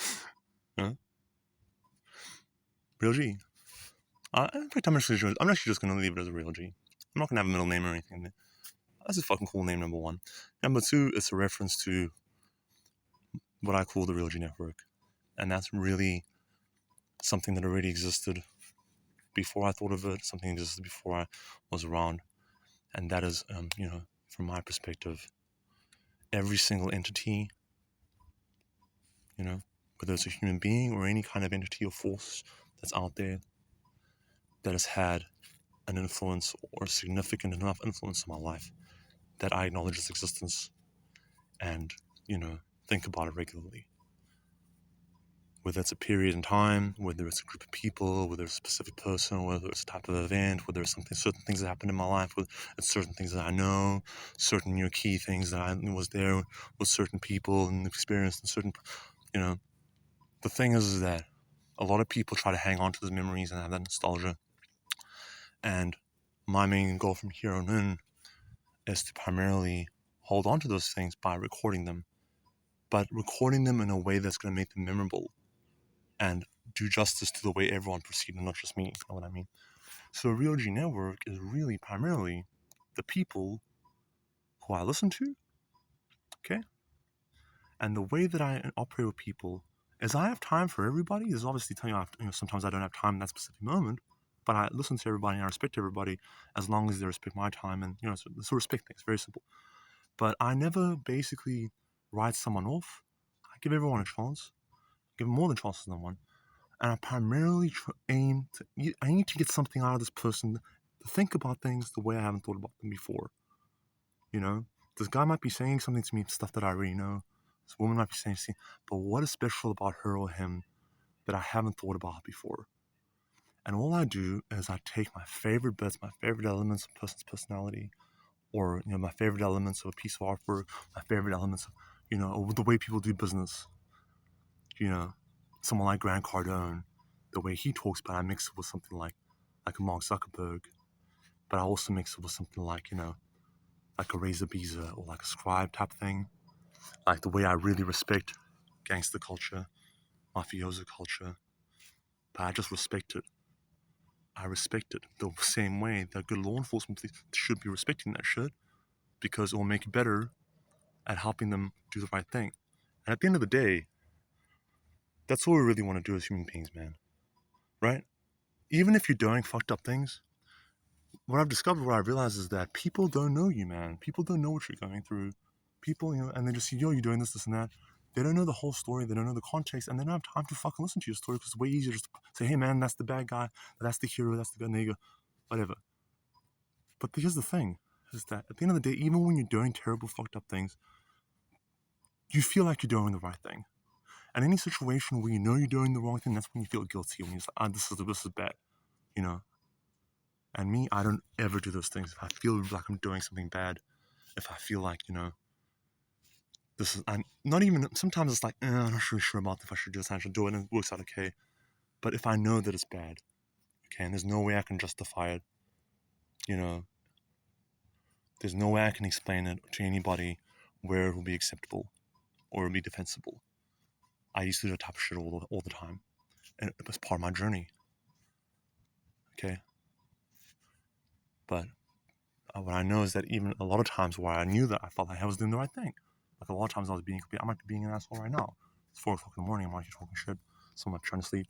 Real G. In fact, I'm actually just going to leave it as a Real G. I'm not going to have a middle name or anything. That's a fucking cool name, number one. Number two, it's a reference to what I call the RealGNetwork. And that's really something that already existed before I thought of it, something that existed before I was around. And that is, from my perspective, every single entity whether it's a human being or any kind of entity or force that's out there that has had an influence or significant enough influence on my life that I acknowledge its existence and, think about it regularly. Whether it's a period in time, whether it's a group of people, whether it's a specific person, whether it's a type of event, whether it's certain things that happened in my life, whether it's certain things that I know, certain key things that I was there with certain people and experienced, and certain, the thing is that a lot of people try to hang on to those memories and have that nostalgia. And my main goal from here on in is to primarily hold on to those things by recording them, but recording them in a way that's going to make them memorable and do justice to the way everyone perceived them, not just me. You know what I mean? So RealGNetwork is really primarily the people who I listen to, okay? And the way that I operate with people is I have time for everybody. There's obviously sometimes I don't have time in that specific moment, but I listen to everybody and I respect everybody as long as they respect my time, and so respect things. Very simple. But I never basically write someone off. I give everyone a chance. Give them more than chances than one. And I primarily I need to get something out of this person to think about things the way I haven't thought about them before. This guy might be saying something to me, stuff that I already know. This woman might be saying something, but what is special about her or him that I haven't thought about before? And all I do is I take my favorite bits, my favorite elements of a person's personality, or my favorite elements of a piece of artwork, my favorite elements of the way people do business. Someone like Grant Cardone, the way he talks, but I mix it with something like a Mark Zuckerberg, but I also mix it with something like like a Razor Beezer or like a Scribe type thing, like the way I really respect gangster culture, mafioso culture, but I just respect it. I respect it the same way that good law enforcement should be respecting that shit, because it will make it better at helping them do the right thing. And at the end of the day, that's all we really want to do as human beings, man. Right? Even if you're doing fucked up things, what I've discovered, what I realized is that people don't know you, man. People don't know what you're going through. People, and they just see, yo, you're doing this, this, and that. They don't know the whole story. They don't know the context, and they don't have time to fucking listen to your story, because it's way easier just to say, hey, man, that's the bad guy, that's the hero, that's the bad nigga, whatever. But here's the thing, is that at the end of the day, even when you're doing terrible, fucked up things, you feel like you're doing the right thing. And any situation where you know you're doing the wrong thing, that's when you feel guilty, when you're like, this is bad, And me, I don't ever do those things. If I feel like I'm doing something bad, if I feel like, I'm not even, sometimes it's like, I'm not really sure about if I should do this, I should do it, and it works out okay. But if I know that it's bad, okay, and there's no way I can justify it, there's no way I can explain it to anybody where it will be acceptable or it will be defensible. I used to do that type of shit all the time. And it was part of my journey. Okay? But what I know is that even a lot of times where I knew that, I felt like I was doing the right thing. Like a lot of times I might be being an asshole right now. It's 4 o'clock in the morning, I'm actually talking shit. Someone trying to sleep,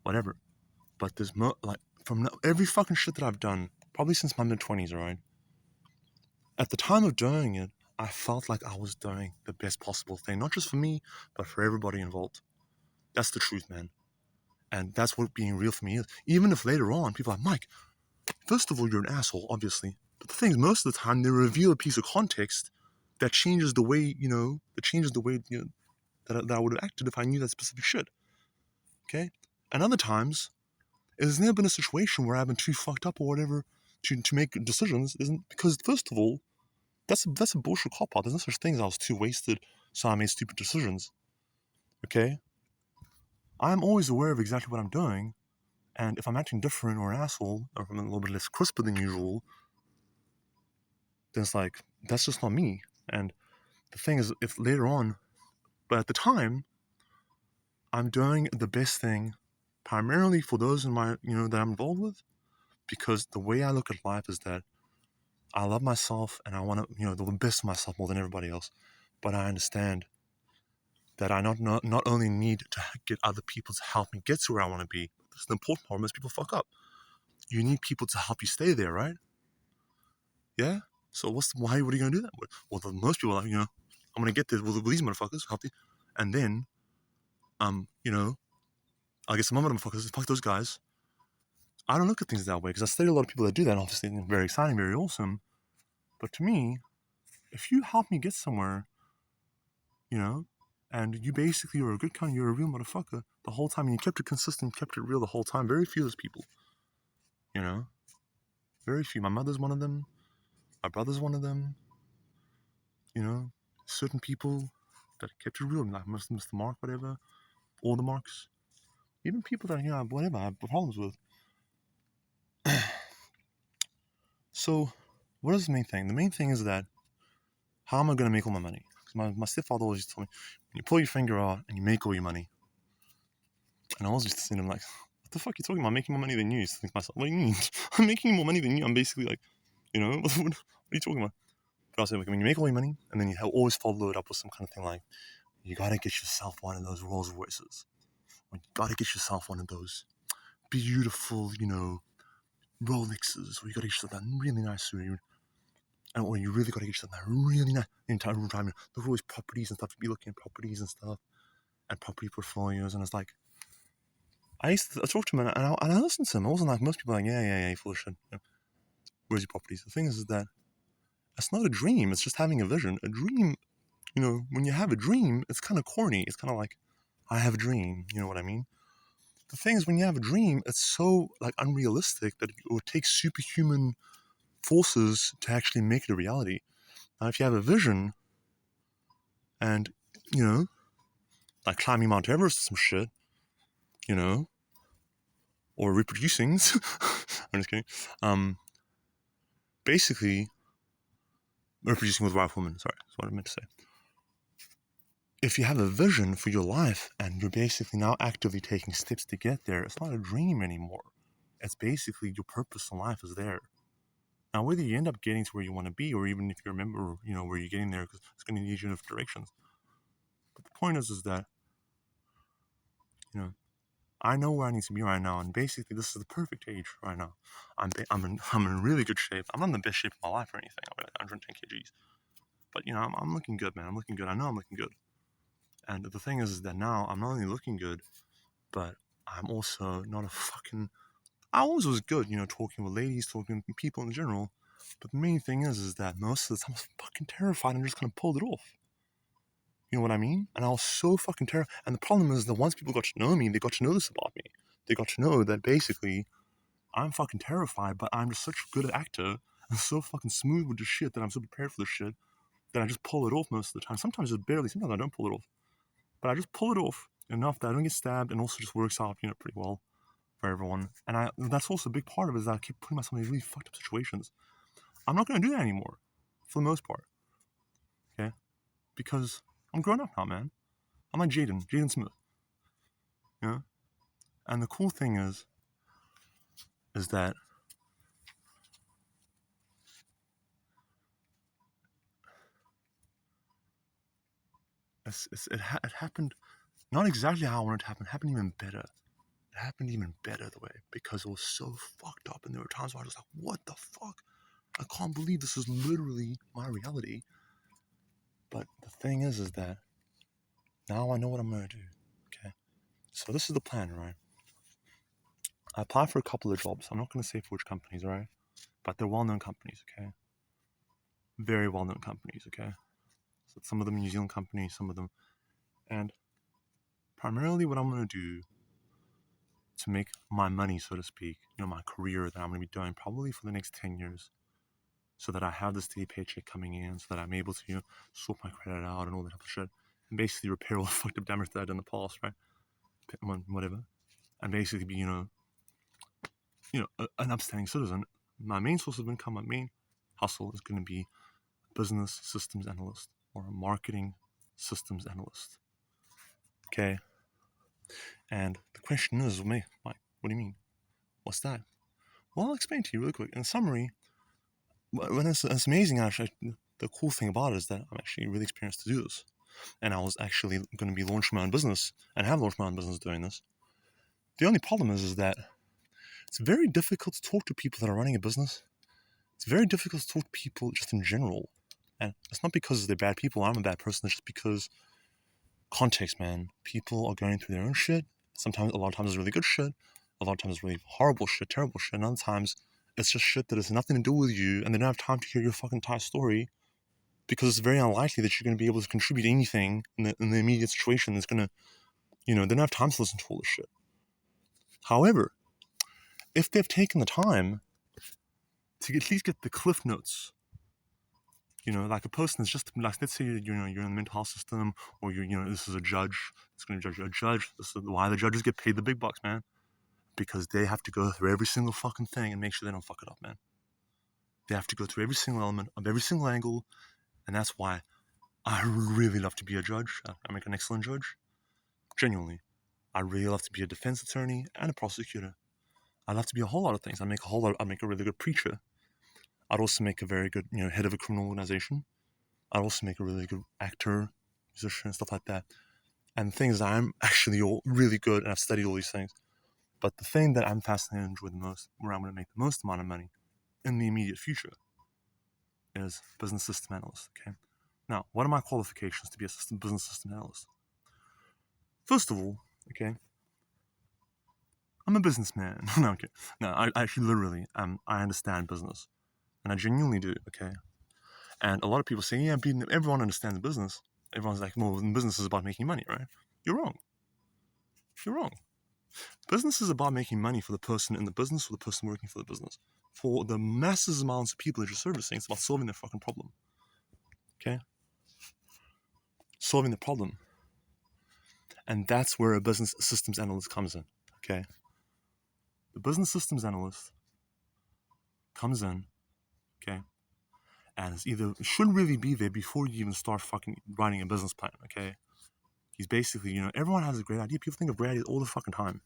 whatever. But there's from every fucking shit that I've done, probably since my mid-20s, alright? At the time of doing it, I felt like I was doing the best possible thing, not just for me, but for everybody involved. That's the truth, man. And that's what being real for me is. Even if later on, people are like, Mike, first of all, you're an asshole, obviously. But the thing is, most of the time, they reveal a piece of context that changes the way, that I would have acted if I knew that specific shit. Okay? And other times, there's never been a situation where I've been too fucked up or whatever to make decisions, isn't because, first of all, that's a bullshit cop out. There's no such thing as I was too wasted, so I made stupid decisions. Okay? I'm always aware of exactly what I'm doing, and if I'm acting different or an asshole, or if I'm a little bit less crisper than usual, then it's like, that's just not me. And the thing is, if later on, but at the time, I'm doing the best thing primarily for those in my, that I'm involved with, because the way I look at life is that I love myself and I want to, the best of myself more than everybody else. But I understand that I not only need to get other people to help me get to where I want to be. That's the important part. Most people fuck up. You need people to help you stay there, right? Yeah. So what are you gonna do that with? Well, most people are like, I'm gonna get this with these motherfuckers, help you, and then I guess some of them fuck those guys. I don't look at things that way because I study a lot of people that do that. And obviously, it's very exciting, very awesome. But to me, if you help me get somewhere, and you basically are a good kind, you're a real motherfucker the whole time, and you kept it consistent, kept it real the whole time. Very few of those people, very few. My mother's one of them. My brother's one of them. Certain people that kept it real, like Mr. Mark, whatever, all the marks. Even people that, whatever, I have problems with. So, what is the main thing? The main thing is that, how am I going to make all my money? My stepfather always told me, when you pull your finger out and you make all your money. And I always used to say to him, like, what the fuck are you talking about? I'm making more money than you. I used to think to myself, what do you mean? I'm making more money than you. I'm basically like, what are you talking about? But I was like, when you make all your money, and then you always follow it up with some kind of thing like, you got to get yourself one of those Rolls Royces. Or you got to get yourself one of those beautiful, Rolexes. Or you got to get yourself that really nice suit. Or you really got to get yourself that really nice entire room time. There's always properties and stuff. You be looking at properties and stuff. And property portfolios. And it's like, I talked to him and I listened to him. I wasn't like most people, like, yeah, you full of shit. Where's your properties? The thing is that it's not a dream. It's just having a vision. A dream, when you have a dream, it's kind of corny. It's kind of like, I have a dream. You know what I mean? The thing is, when you have a dream, it's so like unrealistic that it would take superhuman forces to actually make it a reality. Now, if you have a vision and, like climbing Mount Everest or some shit, or reproducing, I'm just kidding, basically, reproducing with wife women, sorry, that's what I meant to say. If you have a vision for your life and you're basically now actively taking steps to get there, it's not a dream anymore. It's basically your purpose in life is there. Now, whether you end up getting to where you want to be, or even if you remember, where you're getting there, because it's going to lead you in different directions. But the point is that, I know where I need to be right now, and basically, this is the perfect age right now. I'm in really good shape. I'm not in the best shape of my life or anything. I'm at 110 kgs, but I'm looking good, man. I'm looking good. I know I'm looking good. And the thing is that now I'm not only looking good, but I'm also not a fucking. I always was good, talking with ladies, talking to people in general. But the main thing is that most of the time I was fucking terrified and just kind of pulled it off. You know what I mean? And I was so fucking terrified. And the problem is that once people got to know me, they got to know this about me. They got to know that basically I'm fucking terrified, but I'm just such a good actor and so fucking smooth with the shit that I'm so prepared for the shit that I just pull it off most of the time. Sometimes just barely. Sometimes I don't pull it off. But I just pull it off enough that I don't get stabbed and also just works out, pretty well for everyone. And that's also a big part of it, is that I keep putting myself in these really fucked up situations. I'm not going to do that anymore, for the most part. Okay? Because I'm grown up now, man. I'm like Jaden Smith. And the cool thing is that it happened not exactly how I wanted it to happen. It happened even better. It happened even better the way, because it was so fucked up, and there were times where I was like, what the fuck? I can't believe this is literally my reality. But the thing is that now I know what I'm going to do. Okay? So this is the plan, right? I applied for a couple of jobs. I'm not going to say for which companies, right? But they're well-known companies, okay? Very well-known companies, okay? So some of them New Zealand companies, some of them. And primarily what I'm going to do to make my money, so to speak, my career that I'm going to be doing probably for the next 10 years, so that I have the steady paycheck coming in, so that I'm able to, sort my credit out and all that type of shit, and basically repair all the fucked up damage that I did in the past, right? Whatever. And basically be, an upstanding citizen. My main source of income, my main hustle is going to be business systems analyst or a marketing systems analyst. Okay. And the question is, Mike, what do you mean? What's that? Well, I'll explain to you really quick. In summary, when it's amazing, actually, the cool thing about it is that I'm actually really experienced to do this. And I was actually going to be launching my own business and have launched my own business doing this. The only problem is that it's very difficult to talk to people that are running a business. It's very difficult to talk to people just in general. And it's not because they're bad people, I'm a bad person, it's just because context, man. People are going through their own shit. Sometimes, a lot of times, it's really good shit. A lot of times, it's really horrible shit, terrible shit. And other times, it's just shit that has nothing to do with you, and they don't have time to hear your fucking entire story, because it's very unlikely that you're going to be able to contribute anything in the immediate situation that's going to, they don't have time to listen to all this shit. However, if they've taken the time to at least get the cliff notes, like a person is just, like, let's say you're in the mental health system, or this is a judge, it's going to judge a judge. This is why the judges get paid the big bucks, man, because they have to go through every single fucking thing and make sure they don't fuck it up, man. They have to go through every single element of every single angle, and that's why I really love to be a judge. I make an excellent judge, genuinely. I really love to be a defense attorney and a prosecutor. I love to be a whole lot of things. I make a really good preacher. I'd also make a very good, head of a criminal organization. I'd also make a really good actor, musician, stuff like that. And the thing is, I'm actually really good, and I've studied all these things. But the thing that I'm fascinated and enjoy the most, where I'm going to make the most amount of money in the immediate future, is business system analyst. Okay. Now, what are my qualifications to be a business system analyst? First of all, okay, I'm a businessman. No, okay. No, I actually literally, I understand business, and I genuinely do. Okay. And a lot of people say, yeah, everyone understands business. Everyone's like, well, business is about making money, right? You're wrong. You're wrong. Business is about making money for the person in the business or the person working for the business. For the masses amounts of people that you're servicing, it's about solving their fucking problem. Okay? Solving the problem. And that's where a business systems analyst comes in. Okay? The business systems analyst comes in, okay, and should really be there before you even start fucking writing a business plan, okay? He's basically, everyone has a great idea. People think of great ideas all the fucking time.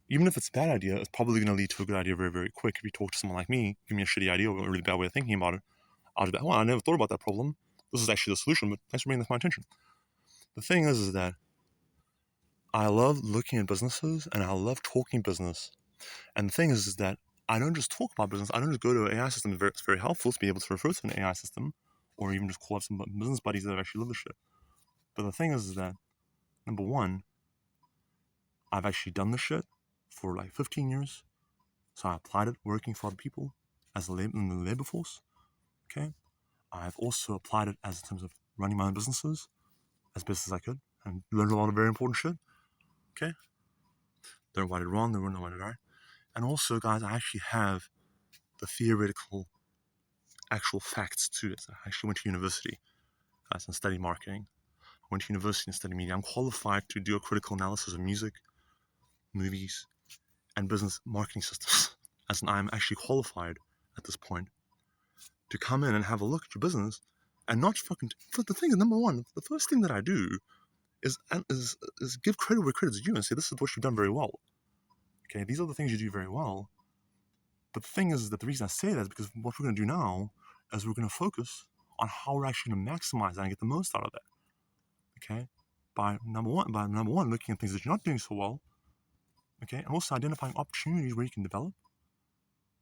Even if it's a bad idea, it's probably going to lead to a good idea very, very quick. If you talk to someone like me, give me a shitty idea or a really bad way of thinking about it, I'll be like, well, I never thought about that problem. This is actually the solution, but thanks for bringing this to my attention. The thing is that I love looking at businesses and I love talking business. And the thing is that I don't just talk about business. I don't just go to an AI system. It's very helpful to be able to refer to an AI system, or even just call up some business buddies that have actually lived the shit. But the thing is that, number one, I've actually done this shit for like 15 years. So I applied it working for other people as in the labor force. Okay. I've also applied it as in terms of running my own businesses as best as I could, and learned a lot of very important shit. Okay. Don't know why I did wrong, don't know why I did right. And also, guys, I actually have the theoretical actual facts to it. I actually went to university and studied marketing. I went to university and studied media. I'm qualified to do a critical analysis of music, movies, and business marketing systems. As in, I'm actually qualified at this point to come in and have a look at your business and not fucking. The thing is, number one, the first thing that I do is give credit where credit's due and say, this is what you've done very well. Okay, these are the things you do very well. But the thing is that the reason I say that is because what we're going to do now is we're going to focus on how we're actually going to maximize that and get the most out of that. Okay, by number one, looking at things that you're not doing so well. Okay, and also identifying opportunities where you can develop.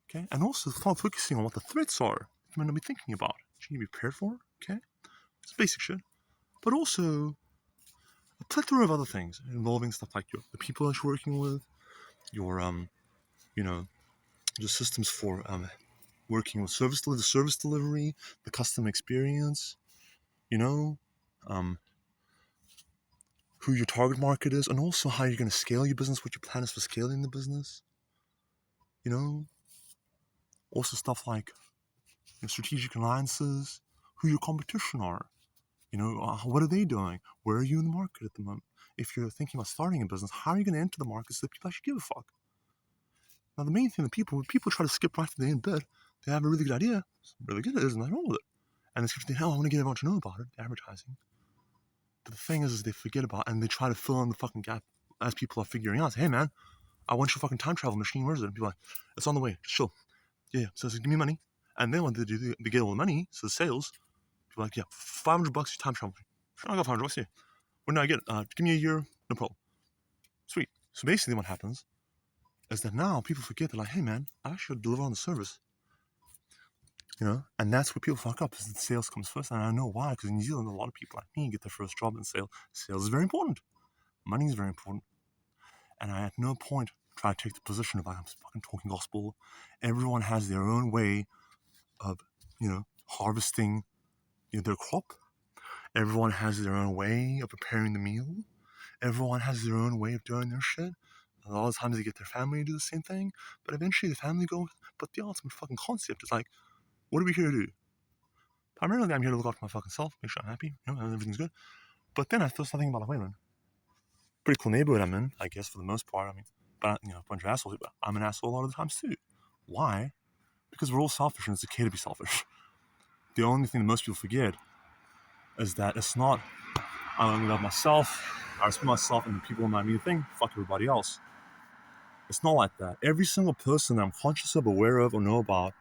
Okay, and also start focusing on what the threats are you're going to be thinking about. You need to be prepared for. Okay, it's basic shit. But also a plethora of other things involving stuff like the people that you're working with, your the systems for working with the service delivery, the customer experience, who your target market is, and also how you're going to scale your business, what your plan is for scaling the business. Also stuff like strategic alliances, who your competition are. What are they doing? Where are you in the market at the moment? If you're thinking about starting a business, how are you going to enter the market so that people actually give a fuck? Now, the main thing that people try to skip right to the end bit, they have a really good idea. It's really good. There's nothing wrong with it. And they think, hell, I want to get everyone to know about it, advertising. But the thing is they forget about it, and they try to fill in the fucking gap as people are figuring out. Say, hey, man, I want your fucking time travel machine. Where is it? And people are like, it's on the way. Just chill. Yeah. So give me money. And then when they get all the money, so the sales, people are like, yeah, $500 your time travel machine. Sure, I got $500 here. When do I get it? Give me a year. No problem. Sweet. So basically what happens is that now people forget, they're like, hey, man, I should deliver on the service. And that's where people fuck up, is that sales comes first. And I know why, because in New Zealand, a lot of people like me get their first job in sales. Sales is very important. Money is very important. And I at no point try to take the position of like, I'm fucking talking gospel. Everyone has their own way of, harvesting their crop. Everyone has their own way of preparing the meal. Everyone has their own way of doing their shit. A lot of times they get their family to do the same thing, but eventually the family go, but the ultimate fucking concept is like, what are we here to do? Primarily, I'm here to look after my fucking self, make sure I'm happy, and everything's good. But then I thought something about, like, wait a minute, pretty cool neighborhood I'm in, I guess, for the most part. I mean, but, a bunch of assholes, but I'm an asshole a lot of the times too. Why? Because we're all selfish and it's okay to be selfish. The only thing that most people forget is that it's not, I only love myself, I respect myself and the people in my immediate thing, fuck everybody else. It's not like that. Every single person that I'm conscious of, aware of, or know about,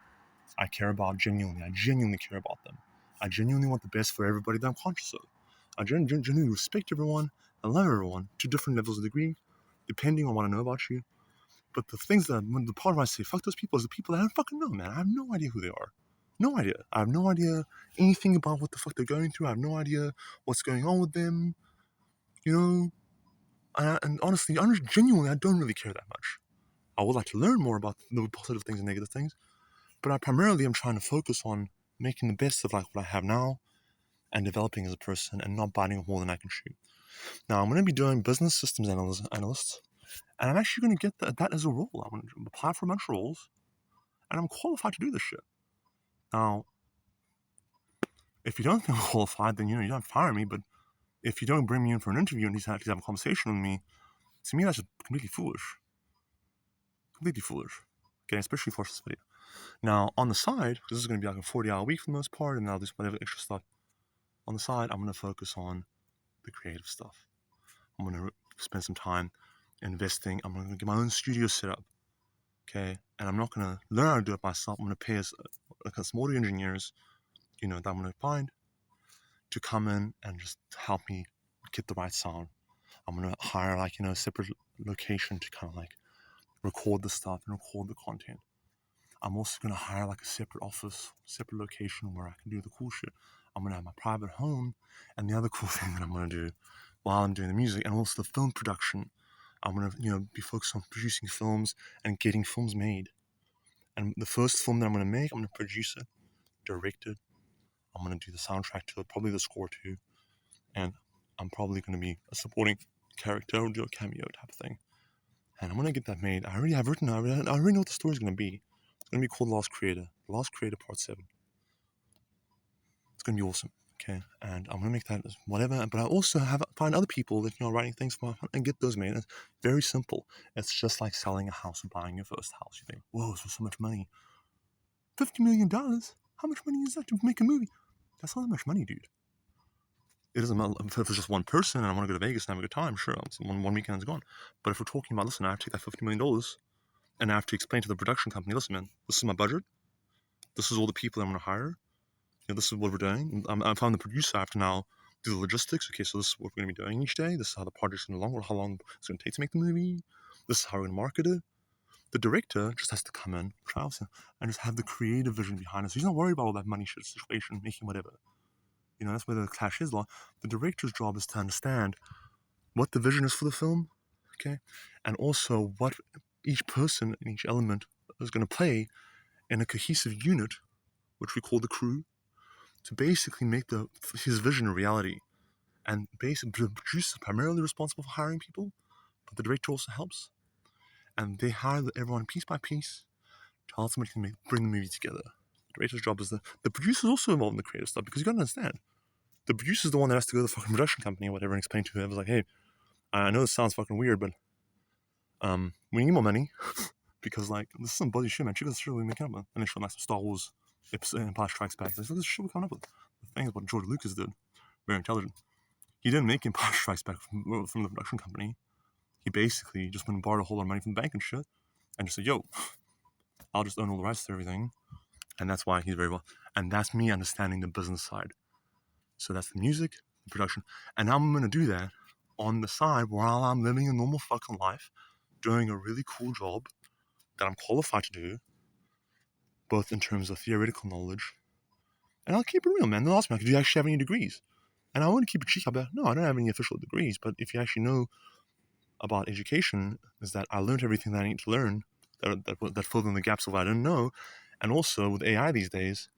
I care about genuinely. I genuinely care about them. I genuinely want the best for everybody that I'm conscious of. I genuinely respect everyone and love everyone to different levels of degree, depending on what I know about you. But the things that, when the part where I say fuck those people, is the people that I don't fucking know, man. I have no idea who they are. No idea. I have no idea anything about what the fuck they're going through. I have no idea what's going on with them. And honestly, genuinely, I don't really care that much. I would like to learn more about the positive things and negative things, but I primarily am trying to focus on making the best of like what I have now and developing as a person and not biting off more than I can chew. Now, I'm going to be doing business systems analyst, and I'm actually going to get that as a role. I'm going to apply for a bunch of roles, and I'm qualified to do this shit. Now, if you don't think I'm qualified, then you don't fire me. But if you don't bring me in for an interview and he's have a conversation with me, to me that's just completely foolish. Completely foolish. Okay, especially for this video. Now, on the side, this is going to be like a 40-hour week for the most part, and I'll do whatever extra stuff. On the side, I'm going to focus on the creative stuff. I'm going to spend some time investing. I'm going to get my own studio set up. Okay, and I'm not going to learn how to do it myself. I'm going to pay some audio engineers, that I'm going to find to come in and just help me get the right sound. I'm going to hire a separate location to kind of like record the stuff and record the content. I'm also going to hire like a separate office, separate location where I can do the cool shit. I'm going to have my private home, and the other cool thing that I'm going to do while I'm doing the music and also the film production, I'm going to be focused on producing films and getting films made. And the first film that I'm going to make, I'm going to produce it, direct it. I'm going to do the soundtrack to it, probably the score too, and I'm probably going to be a supporting character or do a cameo type of thing. And I'm going to get that made. I already know what the story's going to be. It's going to be called Lost Creator Part 7. It's going to be awesome, okay? And I'm going to make that whatever, but I also find other people that, are writing things for and get those made. It's very simple. It's just like selling a house or buying your first house. You think, whoa, it's for so much money. $50 million? How much money is that to make a movie? That's not that much money, dude. It doesn't matter if it's just one person and I want to go to Vegas and have a good time, sure, one weekend is gone. But if we're talking about, listen, I have to take that $50 million and I have to explain to the production company, listen, man, this is my budget. This is all the people I'm going to hire. This is what we're doing. If I'm the producer, I have to now do the logistics. Okay, so this is what we're going to be doing each day. This is how the project's going to long, or how long it's going to take to make the movie. This is how we're going to market it. The director just has to come in, and just have the creative vision behind it. So he's not worried about all that money shit situation, making whatever. That's where the clash is. The director's job is to understand what the vision is for the film, okay, and also what each person and each element is going to play in a cohesive unit, which we call the crew, to basically make his vision a reality. And basically, the producer is primarily responsible for hiring people, but the director also helps. And they hire everyone piece by piece to ultimately bring the movie together. The director's job is the producer's also involved in the creative stuff, because you gotta understand, the producer's the one that has to go to the fucking production company or whatever and explain to whoever's like, hey, I know this sounds fucking weird, but we need more money because this is some bloody shit, man. Check this shit we making up, man. And they show some Star Wars Empire Strikes Back. This is shit we're coming up with. The thing is what George Lucas did. Very intelligent. He didn't make Empire Strikes Back from the production company. He basically just went and borrowed a whole lot of money from the bank and shit, and just said, yo, I'll just own all the rights to everything. And that's why he's very well. And that's me understanding the business side. So that's the music, the production. And I'm going to do that on the side while I'm living a normal fucking life, doing a really cool job that I'm qualified to do, both in terms of theoretical knowledge, and I'll keep it real, man. They'll ask me, like, do you actually have any degrees? And I want to keep it cheeky. I'll be like, no, I don't have any official degrees, but if you actually know about education, is that I learned everything that I need to learn that filled in the gaps of what I didn't know. And also with AI these days,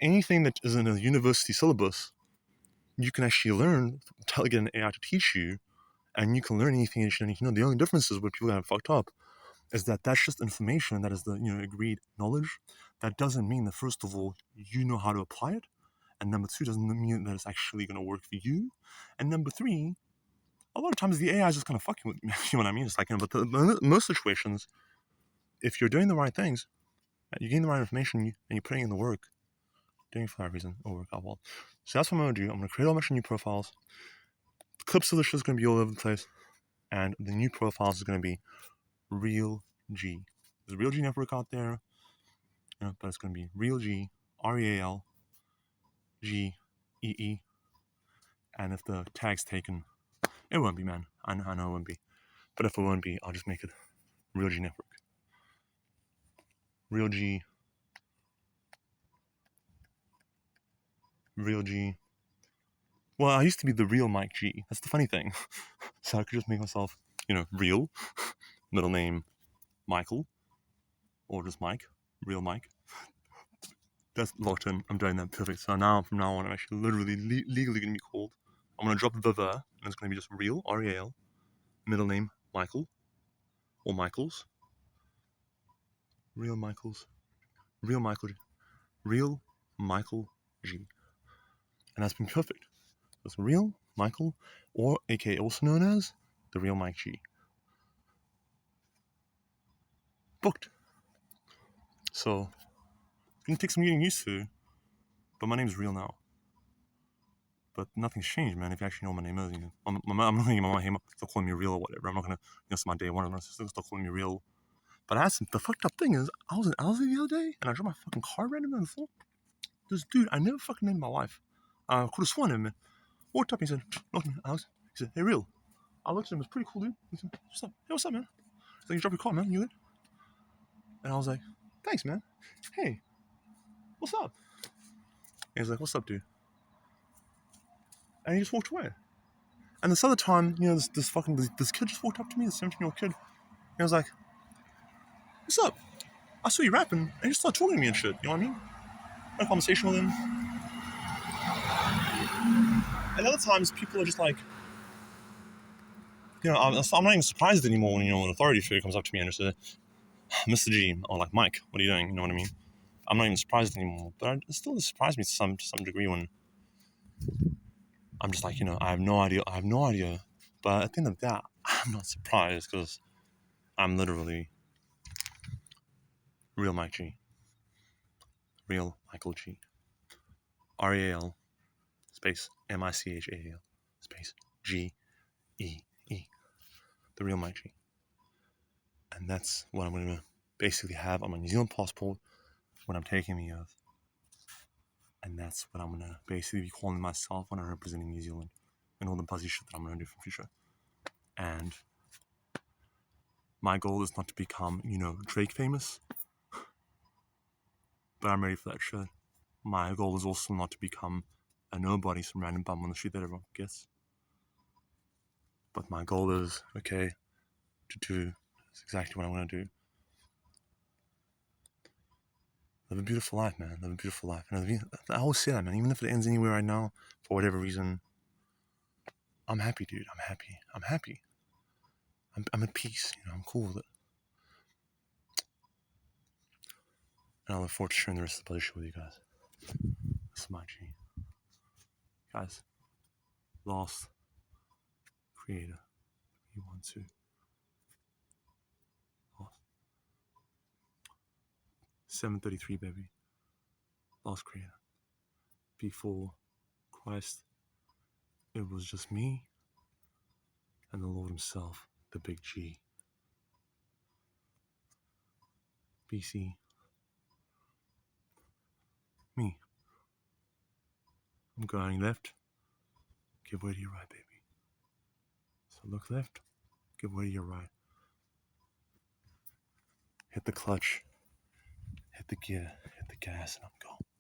anything that is in a university syllabus, you can actually learn, get an AI to teach you, and you can learn anything that you need to know. The only difference is what people have fucked up is that that's just information that is the agreed knowledge. That doesn't mean that, first of all, you know how to apply it, and number two, doesn't mean that it's actually going to work for you, and number three, a lot of times the AI is just kind of fucking with me. You know what I mean? It's like, but most situations, if you're doing the right things, you're getting the right information, and you're putting in the work, doing it for that reason, it'll work out well. So that's what I'm going to do. I'm going to create a bunch of new profiles. The clips of the show is going to be all over the place, and the new profiles is going to be Real G. There's a RealGNetwork out there, but it's going to be Real G, RealGEE, and if the tag's taken, it won't be, man. I know it won't be. But if it won't be, I'll just make it RealGNetwork. Real G. Real G. Well, I used to be the real Mike G. That's the funny thing. So I could just make myself, real, middle name Michael, or just Mike, real Mike. That's locked in. I'm doing that perfect. So now, from now on, I'm actually literally legally going to be called. I'm going to drop the, and it's going to be just real, R-E-A-L, middle name Michael, or Michaels. Real Michaels. Real Michael G. Real Michael G. And that's been perfect. It's Real Michael, or aka also known as the Real Mike G. Booked. So, it's going to take some getting used to, but my name's real now. But nothing's changed, man. If you actually know what my name is, I'm not going to get my name up, still calling me real or whatever. I'm not going to, it's my day one, I'm not still calling me real. But the fucked up thing is, I was in Elsie the other day, and I dropped my fucking car randomly on the floor. This dude, I never fucking met in my life. I could have sworn him, man. Walked up, he said, looked at me, Alex. He said, hey, real. I looked at him, it was pretty cool, dude. He said, what's up? Hey, what's up, man? He's like, you dropped your car, man. You good? And I was like, thanks, man. Hey, what's up? And he's like, what's up, dude? And he just walked away. And this other time, this kid just walked up to me, this 17-year-old kid. And I was like, what's up? I saw you rapping. And he just started talking to me and shit. You know what I mean? Had a conversation with him. And other times, people are just like, I'm not even surprised anymore when, an authority figure comes up to me and says, Mr. G, or like, Mike, what are you doing? You know what I mean? I'm not even surprised anymore. But it still surprised me to some degree when I'm just like, I have no idea. But at the end of that, I'm not surprised because I'm literally real Mike G. Real Michael G. R-E-A-L space M-I-C-H-A-L space G-E-E. The real Mike G. And that's what I'm going to basically have on my New Zealand passport when I'm taking the oath. And that's what I'm going to basically be calling myself when I'm representing New Zealand and all the buzzy shit that I'm going to do for the future. And my goal is not to become, Drake famous. But I'm ready for that shit. My goal is also not to become a nobody, some random bum on the street that everyone gets. But my goal is, to do exactly what I'm going to do. Live a beautiful life, man. Live a beautiful life. And I always say that, man. Even if it ends anywhere right now, for whatever reason, I'm happy, dude. I'm happy. I'm at peace. I'm cool with it. And I look forward to sharing the rest of the pleasure with you guys. This is my G. Guys, lost creator. You want to. Lost. 7:33, baby. Lost creator. Before Christ, it was just me and the Lord himself, the big G. BC. Me. I'm going left. Give way to your right, baby. So look left. Give way to your right. Hit the clutch. hit the gear, hit the gas, and I'm going.